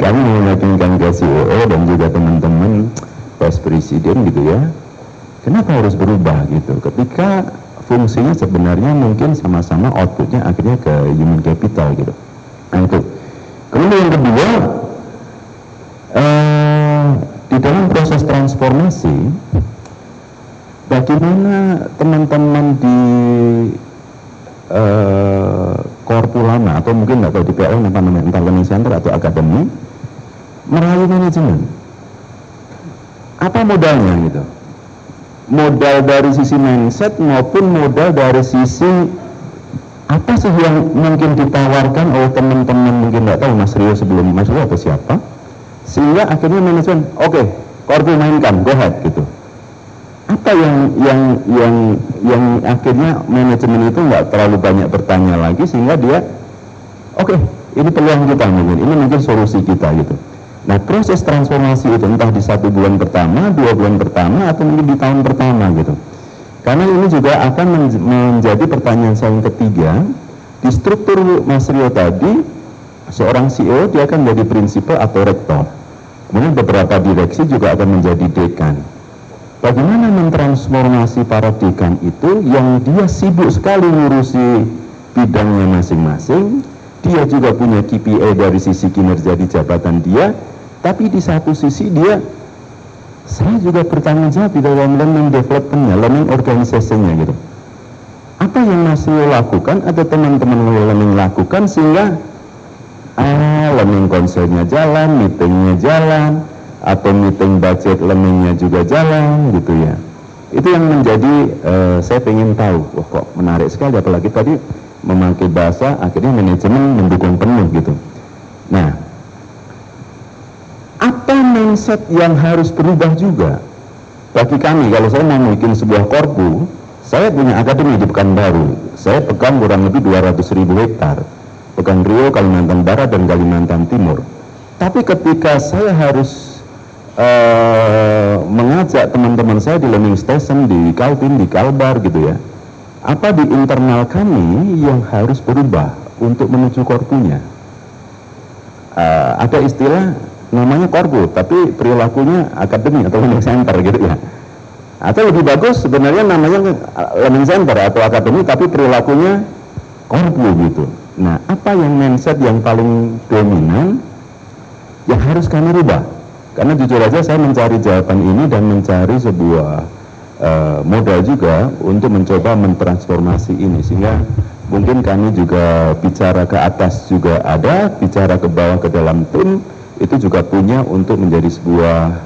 D: Kami meyakinkan ke CEO dan juga teman-teman Vice President gitu ya. Kenapa harus berubah gitu? Ketika fungsinya sebenarnya mungkin sama-sama, outputnya akhirnya ke human capital gitu. Nah itu. Kemudian yang kedua, di dalam proses transformasi, bagaimana teman-teman di korpo lama atau mungkin nggak tahu di PLN apa namanya, entah learning center atau akademi, merayu manajemen. Apa modalnya gitu? Modal dari sisi mindset maupun modal dari sisi apa sih yang mungkin ditawarkan oleh teman-teman, mungkin nggak tahu Mas Rio sebelum Mas Rio atau siapa, sehingga akhirnya manajemen oke, korpo mainkan, go ahead gitu. Apa yang akhirnya manajemen itu nggak terlalu banyak bertanya lagi sehingga dia oke, ini peluang kita mungkin, ini mungkin solusi kita gitu. Nah, proses transformasi itu entah di 1 bulan pertama, 2 bulan pertama, atau mungkin di tahun pertama gitu. Karena ini juga akan menjadi pertanyaan saya yang ketiga. Di struktur Mas Rio tadi, seorang CEO dia akan menjadi prinsipal atau rektor. Kemudian beberapa direksi juga akan menjadi dekan. Bagaimana mentransformasi para dekan itu yang dia sibuk sekali ngurusi bidangnya masing-masing, dia juga punya KPI dari sisi kinerja di jabatan dia, tapi di satu sisi saya juga bertanggung jawab di dalam learning development-nya, learning organisasinya gitu. Apa yang Mas Rio lakukan atau teman-teman learning lakukan sehingga learning konselnya jalan, meetingnya jalan, atau meeting budget learningnya juga jalan gitu ya. Itu yang menjadi saya ingin tahu, wah kok menarik sekali, apalagi tadi memakai bahasa akhirnya manajemen mendukung penuh gitu. Nah, apa mindset yang harus berubah juga bagi kami? Kalau saya mau bikin sebuah korpo, saya punya akademi di Pekanbaru, saya pegang kurang lebih 200.000 hektar, pegang Rio, Kalimantan Barat dan Kalimantan Timur. Tapi ketika saya harus mengajak teman-teman saya di learning station, di Kaltim, di Kalbar gitu ya, apa di internal kami yang harus berubah untuk menuju korpunya? Ada istilah namanya korpo, tapi perilakunya akademi atau learning center gitu ya. Atau lebih bagus sebenarnya namanya learning center atau akademi, tapi perilakunya korpo gitu. Nah, apa yang mindset yang paling dominan yang harus kami rubah? Karena jujur aja saya mencari jawaban ini dan mencari sebuah modal juga untuk mencoba mentransformasi ini, sehingga mungkin kami juga bicara ke atas juga ada, bicara ke bawah ke dalam tim itu juga punya untuk menjadi sebuah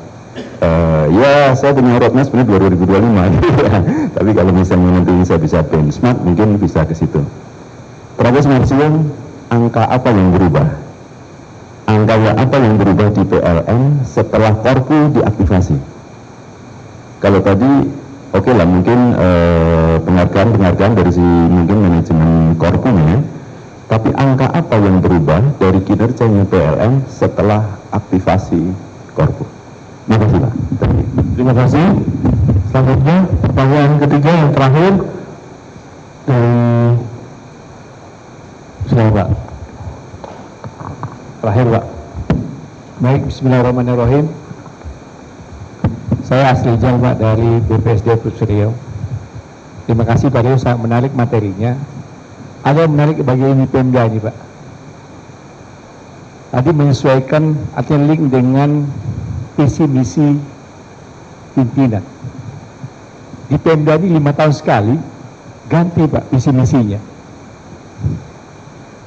D: ya saya punya roadmap sebenarnya 2025 tapi kalau misalnya nanti saya bisa benchmark mungkin bisa ke situ. Terus Mas Rio, angka apa yang berubah? Angka apa yang berubah di PLN setelah korpo diaktifasi? Kalau tadi oke lah mungkin penghargaan dari si mungkin manajemen korponya, tapi angka apa yang berubah dari kinerjanya PLN setelah aktivasi korpo? Terima kasih Pak.
B: Terima kasih. Selanjutnya pertanyaan ketiga yang terakhir dari siapa Pak? Terakhir Pak.
E: Baik, bismillahirrahmanirrahim. Saya Asri Jal Pak dari BPSD Plus Riau. Terima kasih Pak Rio, sangat menarik materinya. Ada yang menarik bagian ini Pemda ini Pak. Tadi menyesuaikan artinya link dengan visi misi pimpinan. Di Pemda ini 5 tahun sekali ganti Pak visi misinya.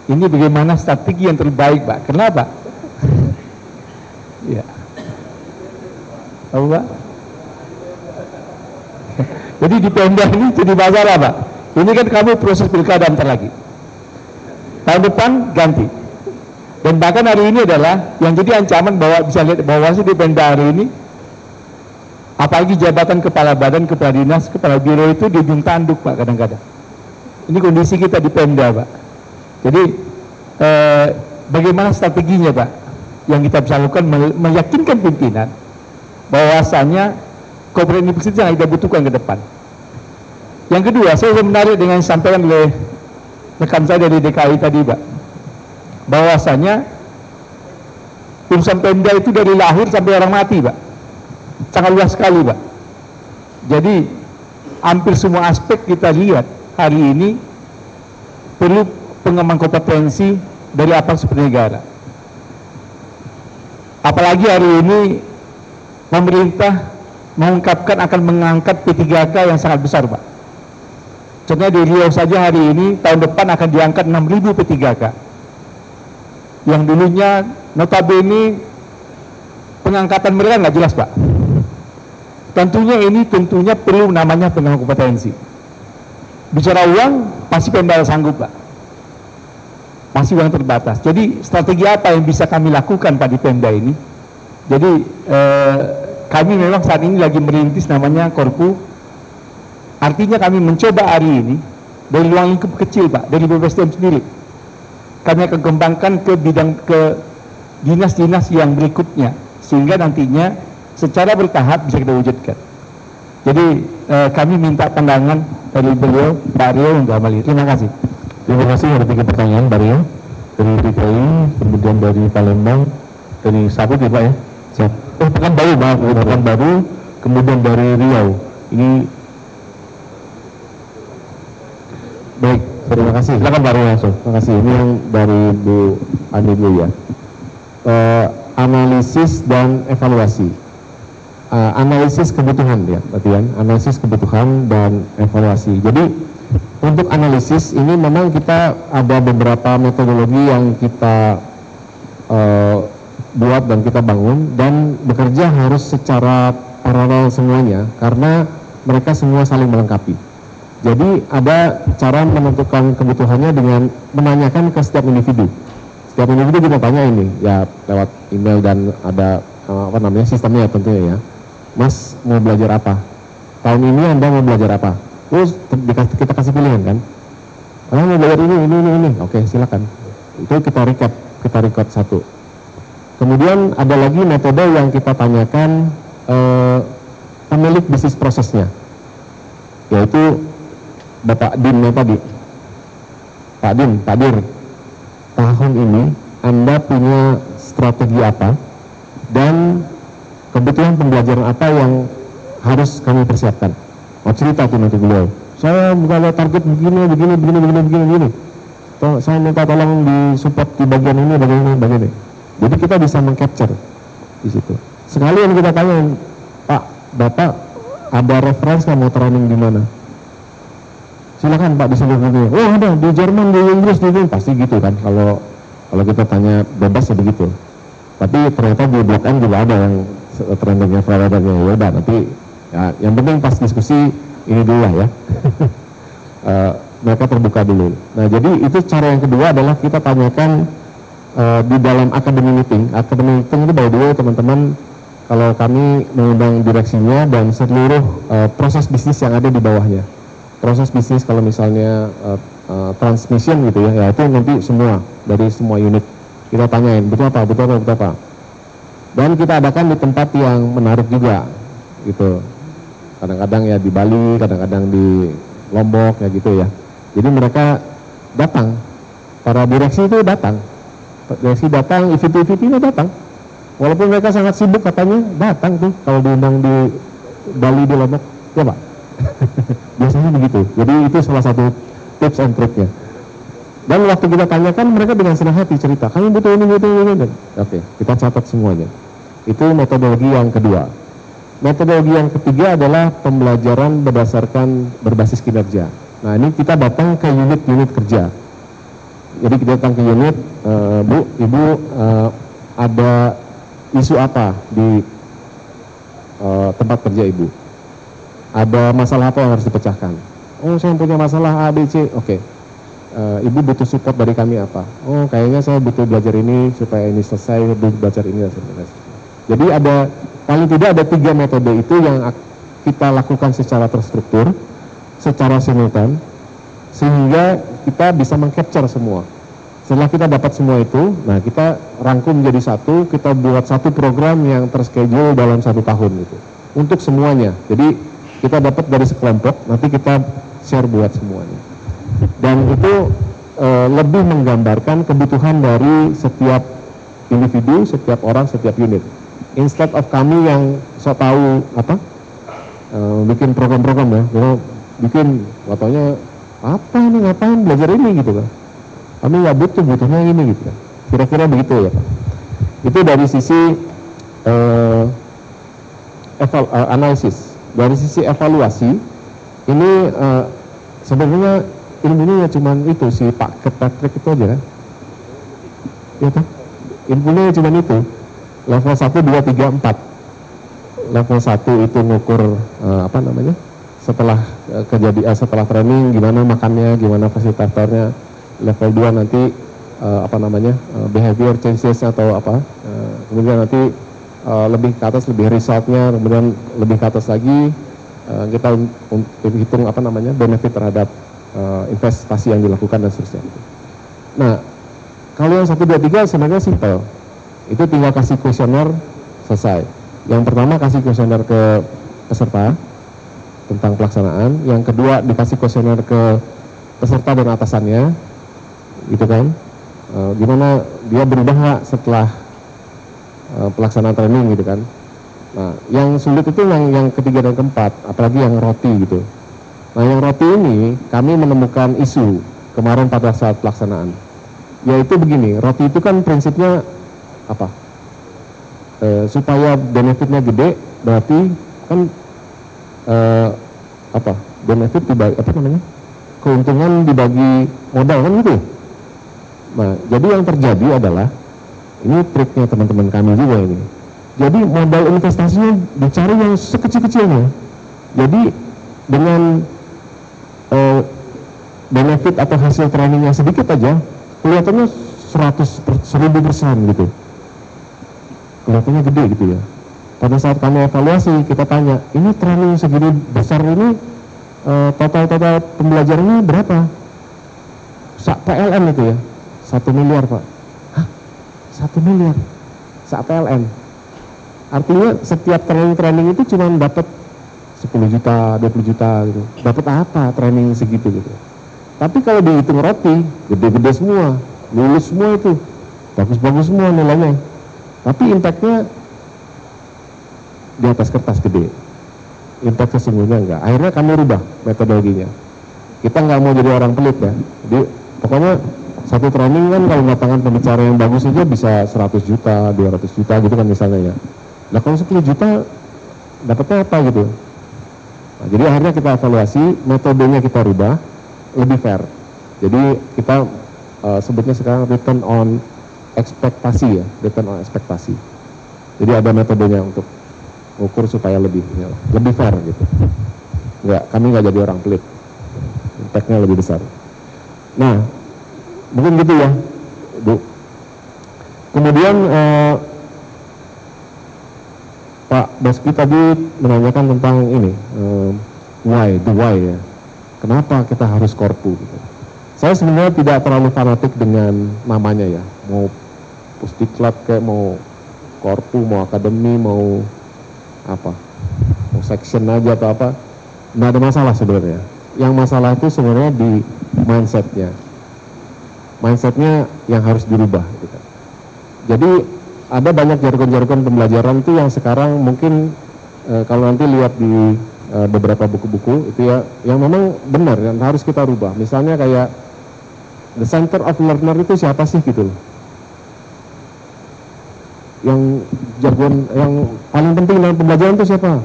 E: ini bagaimana strategi yang terbaik, Pak. Kenapa? Ya. Tahu, Pak? Jadi di Pemda ini jadi masalah, Pak. Ini kan kami proses pilkada bentar lagi. Tahun depan ganti. Dan bahkan hari ini adalah yang jadi ancaman bahwa bisa lihat bahwa di Pemda hari ini, apalagi jabatan kepala badan, kepala dinas, kepala biro itu di ujung tanduk, Pak, kadang-kadang. Ini kondisi kita di Pemda, Pak. Jadi bagaimana strateginya, Pak, yang kita bisa lakukan meyakinkan pimpinan bahwasanya corporate university yang kita butuhkan ke depan. Yang kedua, saya menarik dengan sampaikan oleh rekan saya dari DKI tadi, Pak, bahwasanya urusan Pemda itu dari lahir sampai orang mati, Pak, sangat luas sekali, Pak. Jadi hampir semua aspek kita lihat hari ini perlu pengembangan kompetensi dari aparat sipil negara. Apalagi hari ini pemerintah mengungkapkan akan mengangkat P3K yang sangat besar, Pak. Contohnya di Riau saja hari ini, tahun depan akan diangkat 6.000 P3K. Yang dulunya notabene pengangkatan mereka nggak jelas, Pak. Tentunya perlu namanya pengembangan kompetensi. Bicara uang, pasti Pemda sanggup, Pak. Masih uang terbatas. Jadi strategi apa yang bisa kami lakukan, Pak, di Pemda ini? Jadi kami memang saat ini lagi merintis namanya Korpu. Artinya kami mencoba hari ini dari ruang lingkup kecil, Pak, dari BPSDM sendiri. Kami akan kembangkan ke bidang ke dinas-dinas yang berikutnya, sehingga nantinya secara bertahap bisa kita wujudkan. Jadi kami minta pandangan dari beliau, Pak Rio, untuk amal ini. Terima kasih.
B: Terima kasih. Ada 3 pertanyaan, Pak Rio, dari DKI, kemudian dari Palembang, dari Sabut ya, Pak ya? Siap. Pekanbaru, maaf, Pekanbaru, kemudian dari Riau. Ini baik, terima kasih. Silakan Pak Rio langsung.
A: Terima kasih. Ini yang dari Bu Ani dulu ya. Analisis dan evaluasi. Analisis kebutuhan ya, berarti kan? Analisis kebutuhan dan evaluasi. Jadi untuk analisis ini memang kita ada beberapa metodologi yang kita buat dan kita bangun, dan bekerja harus secara paralel semuanya karena mereka semua saling melengkapi. Jadi ada cara menentukan kebutuhannya dengan menanyakan ke setiap individu. Setiap individu kita tanya ini ya lewat email dan ada sistemnya tentunya ya. Mas mau belajar apa? Tahun ini Anda mau belajar apa? Terus kita kasih pilihan kan? Mau belajar ini. Oke, silakan. Itu kita record satu. Kemudian ada lagi metode yang kita tanyakan pemilik bisnis prosesnya, yaitu Bapak Dimnya tadi. Pak Dir, tahun ini Anda punya strategi apa dan kebutuhan pembelajaran apa yang harus kami persiapkan? Mau cerita tuh nanti beliau. Saya bukan ada target begini. Saya minta tolong disupport di bagian ini, bagian ini. Jadi kita bisa mengcapture di situ. Sekalian kita tanya, Pak, Bapak ada referensi mau training di mana? Silakan Pak, bisa begini. Oh ada di Jerman, di Inggris, di pasti gitu kan. Kalau kita tanya bebas ya begitu. Tapi ternyata di Blok M juga ada yang trainingnya, providernya. Ya udah, nanti ya, yang penting pas diskusi ini dulu lah ya. Mereka terbuka dulu. Nah jadi itu cara yang kedua adalah kita tanyakan di dalam academy meeting. Academy meeting itu by the way teman-teman, kalau kami mengundang direksinya dan seluruh proses bisnis yang ada di bawahnya. Proses bisnis kalau misalnya transmission gitu ya itu nanti semua dari semua unit kita tanyain betul apa. Dan kita adakan di tempat yang menarik juga gitu. Kadang-kadang ya di Bali, kadang-kadang di Lombok ya gitu ya. Jadi mereka datang, para direksi itu datang. Direksi datang, EVP-nya datang. Walaupun mereka sangat sibuk katanya, datang tuh kalau diundang di Bali, di Lombok, ya Pak. Biasanya begitu. Jadi itu salah satu tips and triknya. Dan waktu kita tanyakan, mereka dengan senang hati cerita, kami butuh ini. Oke, kita catat semuanya. Itu metodologi yang kedua. Metodologi yang ketiga adalah pembelajaran berbasis kinerja. Nah ini kita datang ke unit-unit kerja. Jadi kita datang ke unit, Bu, Ibu ada isu apa di tempat kerja Ibu? Ada masalah apa yang harus dipecahkan? Oh, saya punya masalah A, B, C. Oke. Ibu butuh support dari kami apa? Oh, kayaknya saya butuh belajar ini supaya ini selesai, belajar ini dan sebagainya. Jadi ada, paling tidak ada 3 metode itu yang kita lakukan secara terstruktur, secara simultan, sehingga kita bisa meng-capture semua. Setelah kita dapat semua itu, nah kita rangkum menjadi satu, kita buat satu program yang terschedule dalam 1 tahun itu, untuk semuanya. Jadi kita dapat dari sekelompok, nanti kita share buat semuanya. Dan itu lebih menggambarkan kebutuhan dari setiap individu, setiap orang, setiap unit. Instead of kami yang so tahu apa, bikin program-program ya, bikin katanya apa ini, ngapain belajar ini gitu kan. Kami nggak butuhnya ini gitu kan. Kira-kira begitu ya Pak. Itu dari sisi analisis. Dari sisi evaluasi, ini sebenarnya ilmunya cuma itu, si Pak Patrick itu aja kan. Ya kan? Ilmunya cuma itu. Level 1, 2, 3, 4. Level 1 itu ngukur apa namanya? Setelah setelah training gimana makannya, gimana fasilitatornya. Level 2 nanti apa namanya? Behavior changes atau apa. Kemudian nanti lebih ke atas, lebih resultnya, kemudian lebih ke atas lagi kita hitung apa namanya? Benefit terhadap investasi yang dilakukan dan seterusnya. Nah, kalau yang 1, 2, 3 sebenarnya simpel. Itu tinggal kasih kuesioner, selesai. Yang pertama kasih kuesioner ke peserta tentang pelaksanaan, yang kedua dikasih kuesioner ke peserta dan atasannya, gitu kan. Gimana dia berubah nggak setelah pelaksanaan training gitu kan. Nah, yang sulit itu yang ketiga dan keempat, apalagi yang roti gitu. Nah, yang roti ini kami menemukan isu kemarin pada saat pelaksanaan, yaitu begini, roti itu kan prinsipnya apa? Supaya benefitnya gede, berarti kan apa? Benefit dibagi, apa namanya? Keuntungan dibagi modal kan gitu. Nah, jadi yang terjadi adalah ini triknya teman-teman kami juga ini. Jadi modal investasinya dicari yang sekecil-kecilnya. Jadi dengan benefit atau hasil training yang sedikit aja, kelihatannya 1000% gitu. Kelihatannya gede gitu ya. Pada saat kami evaluasi, kita tanya, ini training segini besar ini total pembelajarannya berapa? PLN itu ya, 1 miliar Pak. Hah? 1 miliar? PLN? Artinya setiap training itu cuma dapat 10 juta, 20 juta gitu. Dapat apa training segitu gitu. Tapi kalau dihitung roti, gede-gede semua, lulus semua itu, bagus-bagus semua nilainya. Tapi impactnya di atas kertas gede. Impact sesungguhnya enggak. Akhirnya kami rubah metodologinya. Kita nggak mau jadi orang pelit ya. Jadi pokoknya satu training kan kalau datangkan pembicara yang bagus aja bisa 100 juta, 200 juta gitu kan misalnya ya. Nah kalau 10 juta dapatnya apa gitu. Nah, jadi akhirnya kita evaluasi, metodenya kita rubah, lebih fair. Jadi kita sebutnya sekarang return on ekspektasi ya, return on ekspektasi. Jadi ada metodenya untuk ukur supaya lebih fair gitu. Enggak, kami nggak jadi orang pelit. Impactnya lebih besar. Nah, mungkin gitu ya, Bu. Kemudian Pak Basuki tadi menanyakan tentang ini, the why ya. Kenapa kita harus Korpu? Gitu. Saya sebenarnya tidak terlalu fanatik dengan namanya ya. Mau Pusdiklat kayak mau Korpu, mau akademi, mau apa, mau section aja atau apa, nggak ada masalah sebenarnya. Yang masalah itu sebenarnya di mindsetnya yang harus dirubah gitu. Jadi ada banyak jargon-jargon pembelajaran itu yang sekarang mungkin kalau nanti lihat di beberapa buku-buku itu ya, yang memang benar dan harus kita rubah. Misalnya kayak the center of learner itu siapa sih gitu. Yang jargon yang paling penting dalam pembelajaran itu siapa?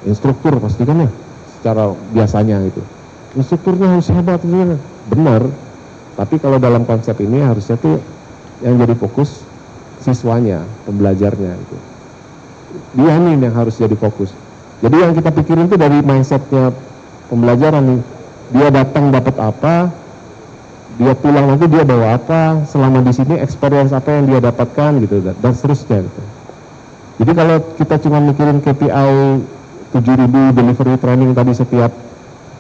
A: Instruktur pastikan ya, secara biasanya itu. Instrukturnya harus hebat gitu. Benar, Tapi kalau dalam konsep ini harusnya tuh yang jadi fokus siswanya, pembelajarnya itu. Dia nih yang harus jadi fokus. Jadi yang kita pikirin tuh dari mindsetnya pembelajaran nih. Dia datang dapat apa, dia pulang nanti dia bawa apa, selama di sini experience apa yang dia dapatkan gitu, dan seterusnya gitu. Jadi kalau kita cuma mikirin KPI 7.000 delivery training tadi setiap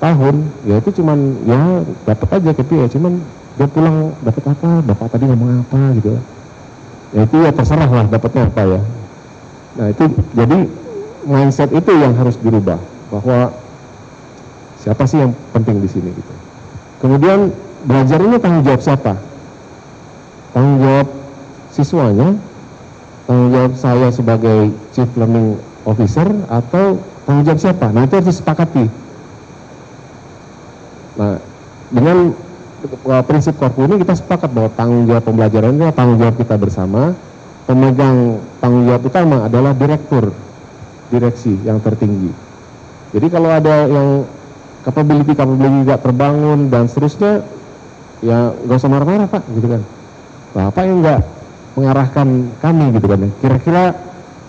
A: tahun, ya itu cuman ya dapat aja KPI, cuman dia pulang dapat apa, bapak tadi ngomong apa gitu. Ya itu ya terserah lah dapatnya apa ya. Nah itu jadi mindset itu yang harus dirubah, bahwa siapa sih yang penting di sini gitu. Kemudian belajar ini tanggung jawab siapa? Tanggung jawab siswanya, tanggung jawab saya sebagai Chief Learning Officer, atau tanggung jawab siapa? Nah itu harus disepakati. Nah dengan prinsip Korpu ini kita sepakat bahwa tanggung jawab pembelajaran itu tanggung jawab kita bersama. Pemegang tanggung jawab utama adalah direktur, direksi yang tertinggi. Jadi kalau ada yang capability nggak terbangun dan seterusnya, ya nggak usah marah-marah Pak, gitu kan. Bapak yang nggak mengarahkan kami gitu kan. Kira-kira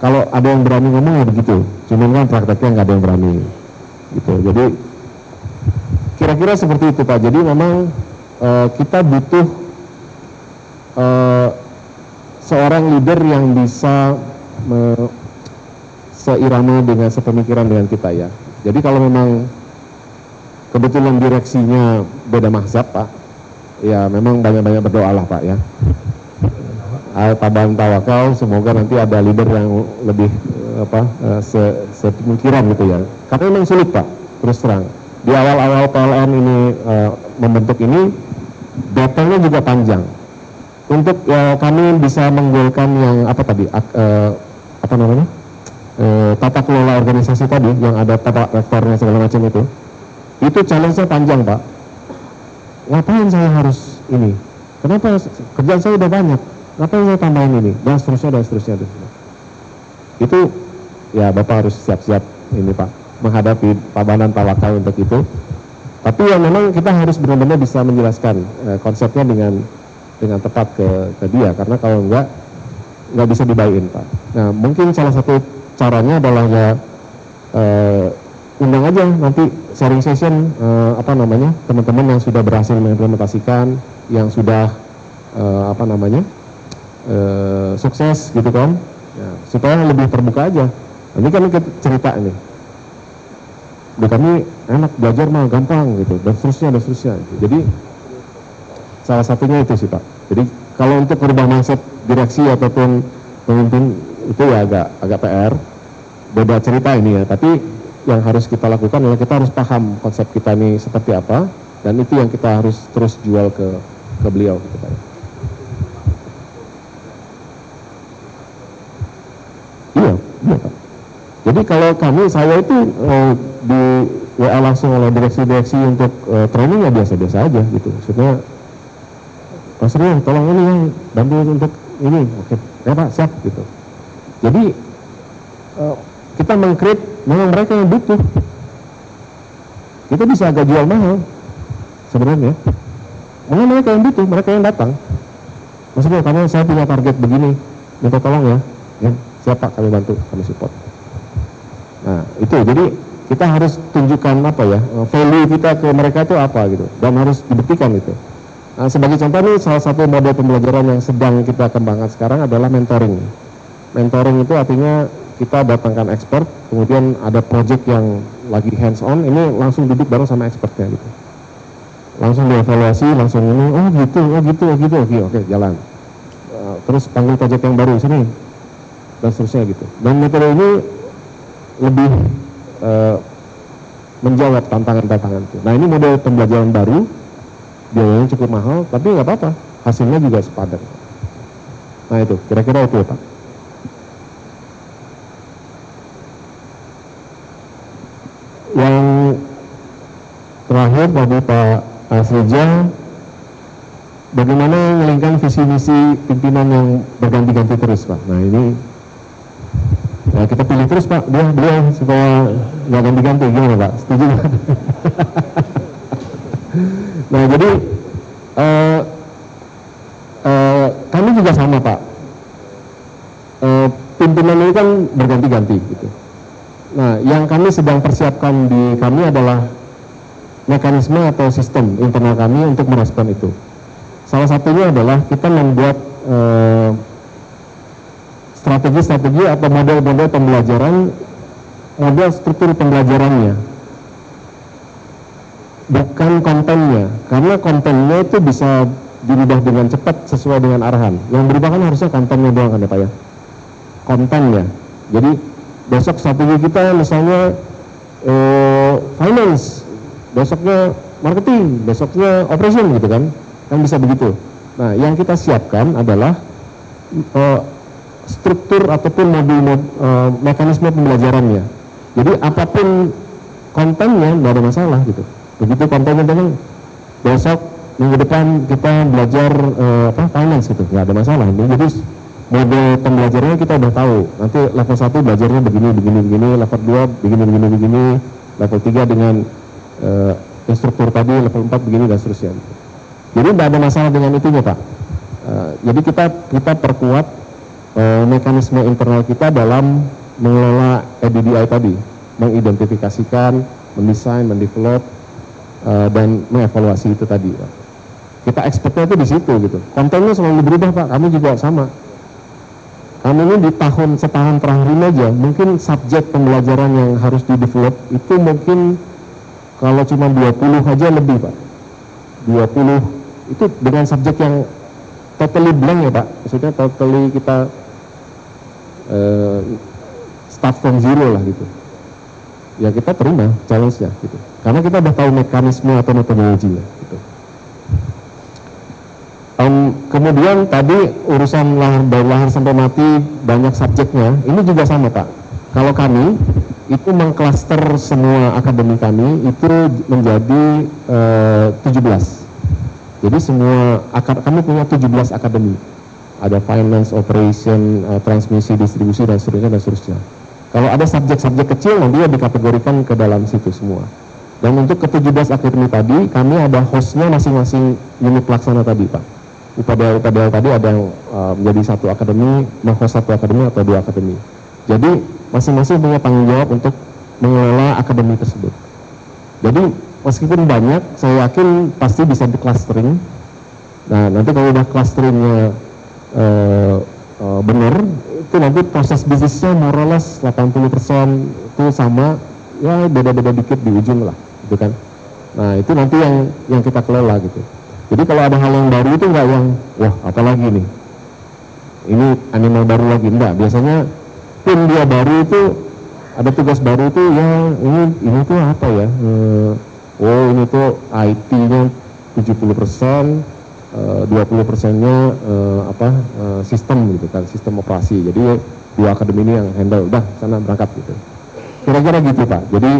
A: kalau ada yang berani ngomong ya begitu. Cuman kan prakteknya nggak ada yang berani gitu. Jadi kira-kira seperti itu Pak. Jadi memang kita butuh seorang leader yang bisa seirama dengan sepemikiran dengan kita ya. Jadi kalau memang kebetulan direksinya beda mazhab Pak, ya memang banyak-banyak berdoa lah Pak ya. Taban tawakal, semoga nanti ada leader yang lebih sepemikiran gitu ya. Karena memang sulit Pak, terus terang. Di awal-awal PLN ini membentuk ini, datanya juga panjang. Untuk kami bisa menggolkan yang tata kelola organisasi tadi, yang ada tata rektornya segala macam itu challenge-nya panjang Pak. Ngapain saya harus ini? Kenapa kerjaan saya udah banyak? Ngapain saya tambahin ini? Dan seterusnya. Itu ya Bapak harus siap-siap ini Pak, menghadapi Tabanan Tawakal untuk itu. Tapi ya memang kita harus benar-benar bisa menjelaskan konsepnya dengan tepat ke dia, karena kalau nggak bisa dibayin Pak. Nah mungkin salah satu caranya adalah ya undang aja nanti sharing session teman-teman yang sudah berhasil mengimplementasikan, yang sudah sukses gitu kan ya, supaya lebih terbuka aja. Ini kan kita cerita nih, di kami enak belajar mah gampang gitu, dan seterusnya gitu. Jadi salah satunya itu sih Pak. Jadi kalau untuk merubah mindset direksi ataupun pemimpin itu ya agak PR, beda cerita ini ya. Tapi yang harus kita lakukan adalah kita harus paham konsep kita ini seperti apa, dan itu yang kita harus terus jual ke beliau gitu Pak. Iya Pak. Jadi kalau saya itu di WA langsung oleh direksi-direksi untuk training ya biasa-biasa aja gitu. Maksudnya, Pak Sri, tolong ini yang bantu untuk ini, oke, ya Pak, siap gitu. Jadi kita meng-create memang mereka yang butuh. Kita bisa agak jual mahal sebenarnya. Memang mereka yang butuh, mereka yang datang. Maksudnya karena saya punya target begini, minta tolong ya siap Pak, kami bantu, kami support. Nah itu jadi kita harus tunjukkan value kita ke mereka itu apa gitu, dan harus dibuktikan itu. Nah, sebagai contoh nih, salah satu model pembelajaran yang sedang kita kembangkan sekarang adalah mentoring. Mentoring itu artinya kita datangkan expert, kemudian ada project yang lagi hands on, ini langsung duduk bareng sama expertnya gitu. Langsung dievaluasi, langsung ini, oh gitu, oke, jalan. Terus panggil project yang baru sini, dan seterusnya gitu. Dan metode ini lebih menjawab tantangan-tantangan itu. Nah ini model pembelajaran baru, biayanya cukup mahal, tapi nggak apa-apa, hasilnya juga sepadan. Nah itu, kira-kira itu ya Pak. Yang terakhir bagi Pak Asrija, bagaimana mengelingkan visi misi pimpinan yang berganti-ganti terus Pak. Nah ini ya kita pilih terus Pak, beliau supaya nggak ganti-ganti, gimana Pak? Setuju? Nah jadi Kami juga sama Pak. Pimpinan ini kan berganti-ganti gitu. Nah, yang kami sedang persiapkan di kami adalah mekanisme atau sistem internal kami untuk merespon itu. Salah satunya adalah kita membuat strategi-strategi atau model-model pembelajaran, model struktur pembelajarannya, bukan kontennya, karena kontennya itu bisa dirubah dengan cepat sesuai dengan arahan. Yang berubah kan harusnya kontennya doang kan ya Pak ya, kontennya. Jadi besok strategi kita misalnya finance, besoknya marketing, besoknya operation gitu kan bisa begitu. Nah, yang kita siapkan adalah struktur ataupun mekanisme pembelajarannya. Jadi apapun kontennya nggak ada masalah gitu. Begitu kontennya dengan besok minggu depan kita belajar finance gitu, nggak ada masalah. Jadi model pembelajarannya kita udah tahu. Nanti level 1 belajarnya begini, level 2 begini, level 3 dengan instruktur tadi, level 4 begini dan seterusnya. Jadi tidak ada masalah dengan itunya Pak. Jadi kita perkuat mekanisme internal kita dalam mengelola EDDI tadi, mengidentifikasikan, mendesain, mendevelop, dan mengevaluasi itu tadi Pak. Kita expertnya itu di situ gitu. Kontennya selalu berubah Pak, kami juga sama. Kami ini di setahun terakhir ini aja, mungkin subjek pembelajaran yang harus di-develop itu mungkin kalau cuma 20 aja lebih Pak. 20 itu dengan subjek yang totally blank ya Pak, maksudnya totally kita start from zero lah gitu. Ya kita terima challenge-nya gitu, karena kita udah tahu mekanisme atau metodologinya gitu. Kemudian tadi urusan dari lahir sampai mati banyak subjeknya, ini juga sama Pak. Kalau kami itu mengklaster semua akademi kami itu menjadi 17. Jadi semua kami punya 17 akademi. Ada finance, operation, transmisi, distribusi dan seterusnya. Kalau ada subjek-subjek kecil nanti dia dikategorikan ke dalam situ semua. Dan untuk ke-17 akademi tadi kami ada hostnya masing-masing unit pelaksana tadi Pak. UPDL tadi ada yang menjadi satu akademi, menghost satu akademi atau 2 akademi. Jadi masing-masing punya tanggung jawab untuk mengelola akademi tersebut. Jadi meskipun banyak, saya yakin pasti bisa di clustering. Nah, nanti kalau udah clusteringnya benar, itu nanti proses bisnisnya more or less 80% itu sama, ya beda-beda dikit di ujung lah, gitu kan. Nah, itu nanti yang kita kelola gitu. Jadi kalau ada hal yang baru itu enggak yang, wah apalagi nih, ini animal baru lagi, enggak. Biasanya tim dia baru itu, ada tugas baru itu ya ini tuh apa ya, ini tuh IT-nya 70%, 20%-nya sistem gitu kan, sistem operasi. Jadi 2 akademi ini yang handle, udah sana berangkat gitu. Kira-kira gitu Pak. Jadi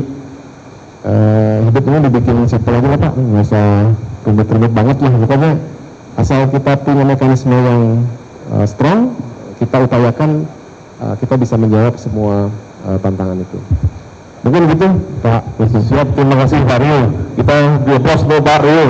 A: hidup ini dibikin simpel aja lah Pak, nggak usah rumit-rumit banget lah. Pokoknya asal kita punya mekanisme yang strong, kita upayakan kita bisa menjawab semua tantangan itu. Mungkin gitu Pak. Siap, terima kasih Pak Rio. Kita di applause Pak Rio.